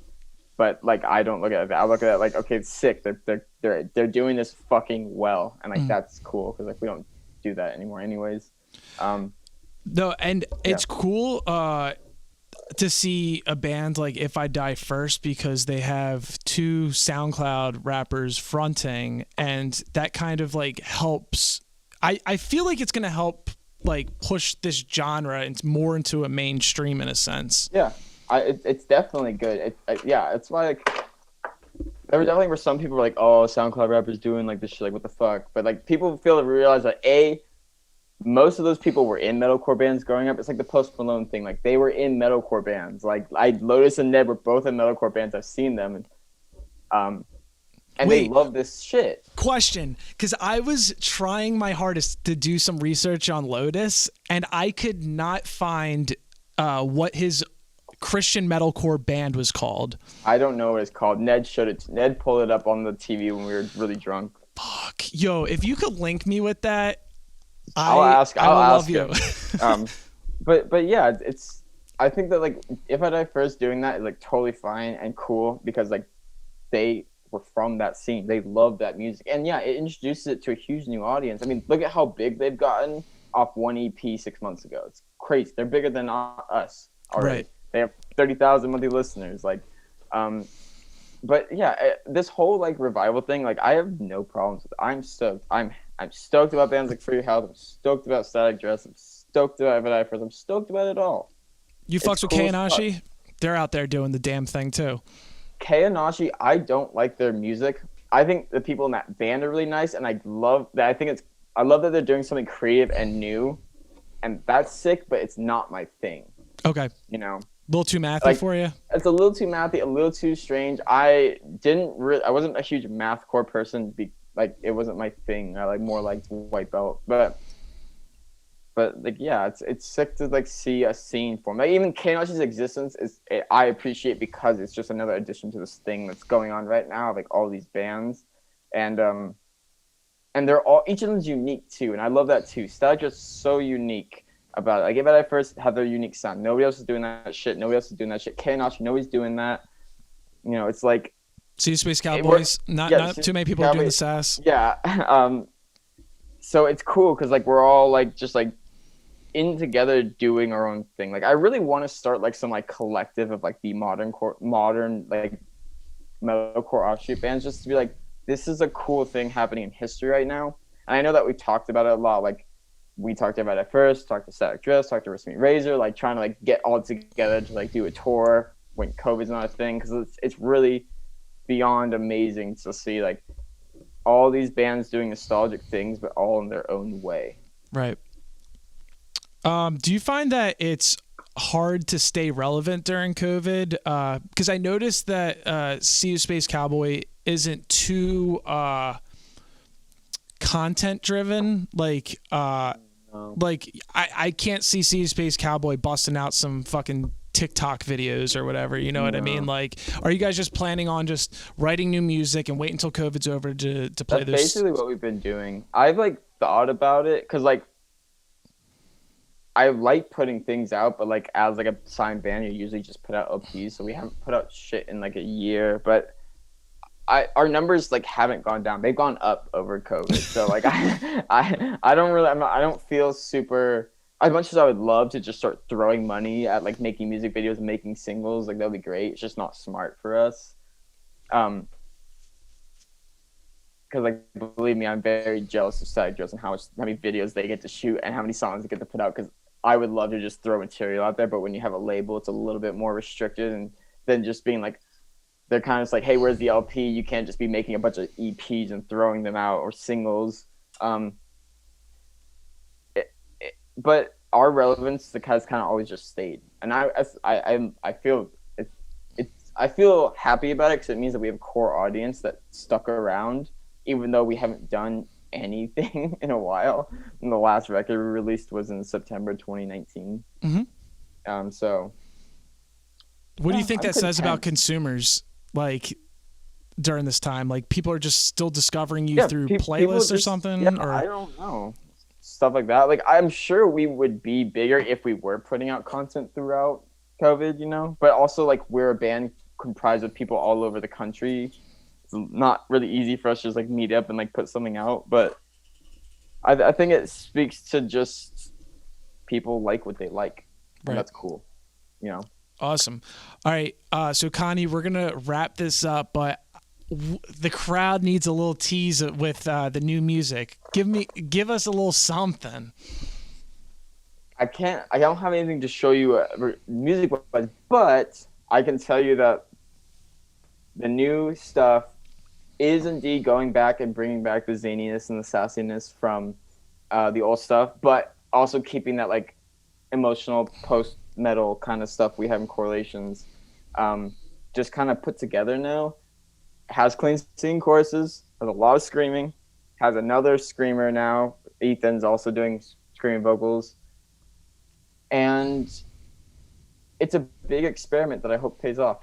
but like I don't look at it. I look at it like, okay, it's sick, they're doing this fucking well, and like that's cool because like we don't do that anymore anyways. No, and it's cool to see a band like If I Die First, because they have two SoundCloud rappers fronting, and that kind of like helps. I feel like it's gonna help like push this genre more into a mainstream in a sense. Yeah, it's definitely good. It's like there definitely were some people were like, oh, SoundCloud rappers doing like this shit, like what the fuck? But like people feel to realize that most of those people were in metalcore bands growing up. It's like the Post Malone thing. Like they were in metalcore bands. Like Lotus and Ned were both in metalcore bands. I've seen them, and they love this shit. Question, because I was trying my hardest to do some research on Lotus, and I could not find what his Christian metalcore band was called. I don't know what it's called. Ned showed it. Ned pulled it up on the TV when we were really drunk. Fuck, yo, if you could link me with that. I'll ask you. But yeah, I think that like If I Die First doing that is like totally fine and cool because like they were from that scene. They love that music, and yeah, it introduces it to a huge new audience. I mean, look at how big they've gotten off one EP 6 months ago. It's crazy. They're bigger than us already. Right. They have 30,000 monthly listeners. Like, but yeah, this whole like revival thing, like I have no problems with it. I'm stoked. I'm stoked about bands like For Your Health. I'm stoked about Static Dress. I'm stoked about If I Die First. I'm stoked about it all. You fucks with Kei and Ashi? They're out there doing the damn thing too. Kei and Ashi, I don't like their music. I think the people in that band are really nice, and I love that. I love that they're doing something creative and new, and that's sick. But it's not my thing. Okay. You know, a little too mathy for you. It's a little too mathy, a little too strange. I wasn't a huge mathcore person. Like it wasn't my thing. I like more liked white belt, but like yeah, it's sick to like see a scene form. Like even Kei and Ashi's existence I appreciate because it's just another addition to this thing that's going on right now. Like all these bands, and they're all, each of them's unique too, and I love that too. Static just so unique about it. Like If I Die First have their unique sound. Nobody else is doing that shit. Nobody else is doing that shit. Kei and Ashi, nobody's doing that. You know, it's like. SeeYouSpaceCowboys. Not too many people are doing the sass. Yeah. So it's cool because like we're all like just like in together doing our own thing. Like I really want to start like some like collective of like the modern like metalcore offshoot bands, just to be like, this is a cool thing happening in history right now. And I know that we talked about it a lot. Like we talked about it first, talked to Static Dress, talked to Wristbeat Razor, like trying to like get all together to like do a tour when COVID's not a thing, because it's really beyond amazing to see like all these bands doing nostalgic things but all in their own way. Right. Do you find that it's hard to stay relevant during COVID? Because I noticed that SeeYouSpaceCowboy isn't too content driven. Like like I can't see SeeYouSpaceCowboy busting out some fucking TikTok videos or whatever, you know what I mean? Like, are you guys just planning on just writing new music and wait until COVID's over to play That's those? basically what we've been doing. I've like thought about it because like I like putting things out, but like as like a signed band, you usually just put out LPs. So we haven't put out shit in like a year, but our numbers like haven't gone down. They've gone up over COVID. So like I don't feel super. As much as I would love to just start throwing money at like making music videos and making singles, like that'd be great. It's just not smart for us. because like believe me, I'm very jealous of Side Girls and how many videos they get to shoot and how many songs they get to put out. Because I would love to just throw material out there, but when you have a label, it's a little bit more restricted, and then just being like, they're kind of just like, hey, where's the LP? You can't just be making a bunch of EPs and throwing them out or singles. But our relevance has kind of always just stayed, and I feel I feel happy about it because it means that we have a core audience that stuck around, even though we haven't done anything in a while. And the last record we released was in September 2019. Mm-hmm. So, what do you think that says about consumers, like during this time? Like people are just still discovering you through playlists or something? Yeah, I don't know. Stuff like that. Like I'm sure we would be bigger if we were putting out content throughout COVID, you know. But also like we're a band comprised of people all over the country. It's not really easy for us to just like meet up and like put something out. But I think it speaks to just people like what they like, and that's cool, you know. Awesome. All right. So Connie, we're gonna wrap this up, but the crowd needs a little tease with the new music. Give us a little something. I don't have anything to show you music wise, but I can tell you that the new stuff is indeed going back and bringing back the zaniness and the sassiness from the old stuff, but also keeping that like emotional post metal kind of stuff we have in Correlations, just kind of put together now. Has clean singing choruses, has a lot of screaming, has another screamer now. Ethan's also doing screaming vocals. And it's a big experiment that I hope pays off.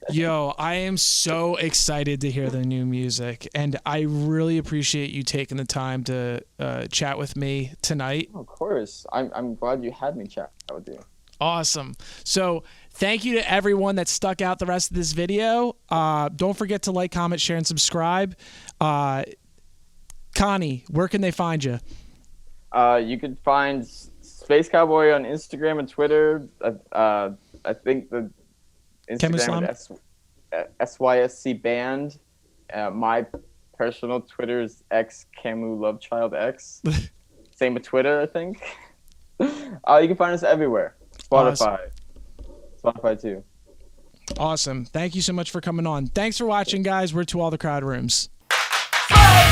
Yo, I am so excited to hear the new music, and I really appreciate you taking the time to chat with me tonight. Of course. I'm glad you had me chat with you. Awesome. So thank you to everyone that stuck out the rest of this video. Don't forget to like, comment, share, and subscribe. Connie, where can they find you? You could find Space Cowboy on Instagram and Twitter. I think the Instagram is SYSC Band. My personal Twitter is XCamuLoveChildX. Same with Twitter, I think. You can find us everywhere. Spotify. Awesome. Spotify too. Awesome. Thank you so much for coming on. Thanks for watching, guys. We're To All the Crowd Rooms. Hey!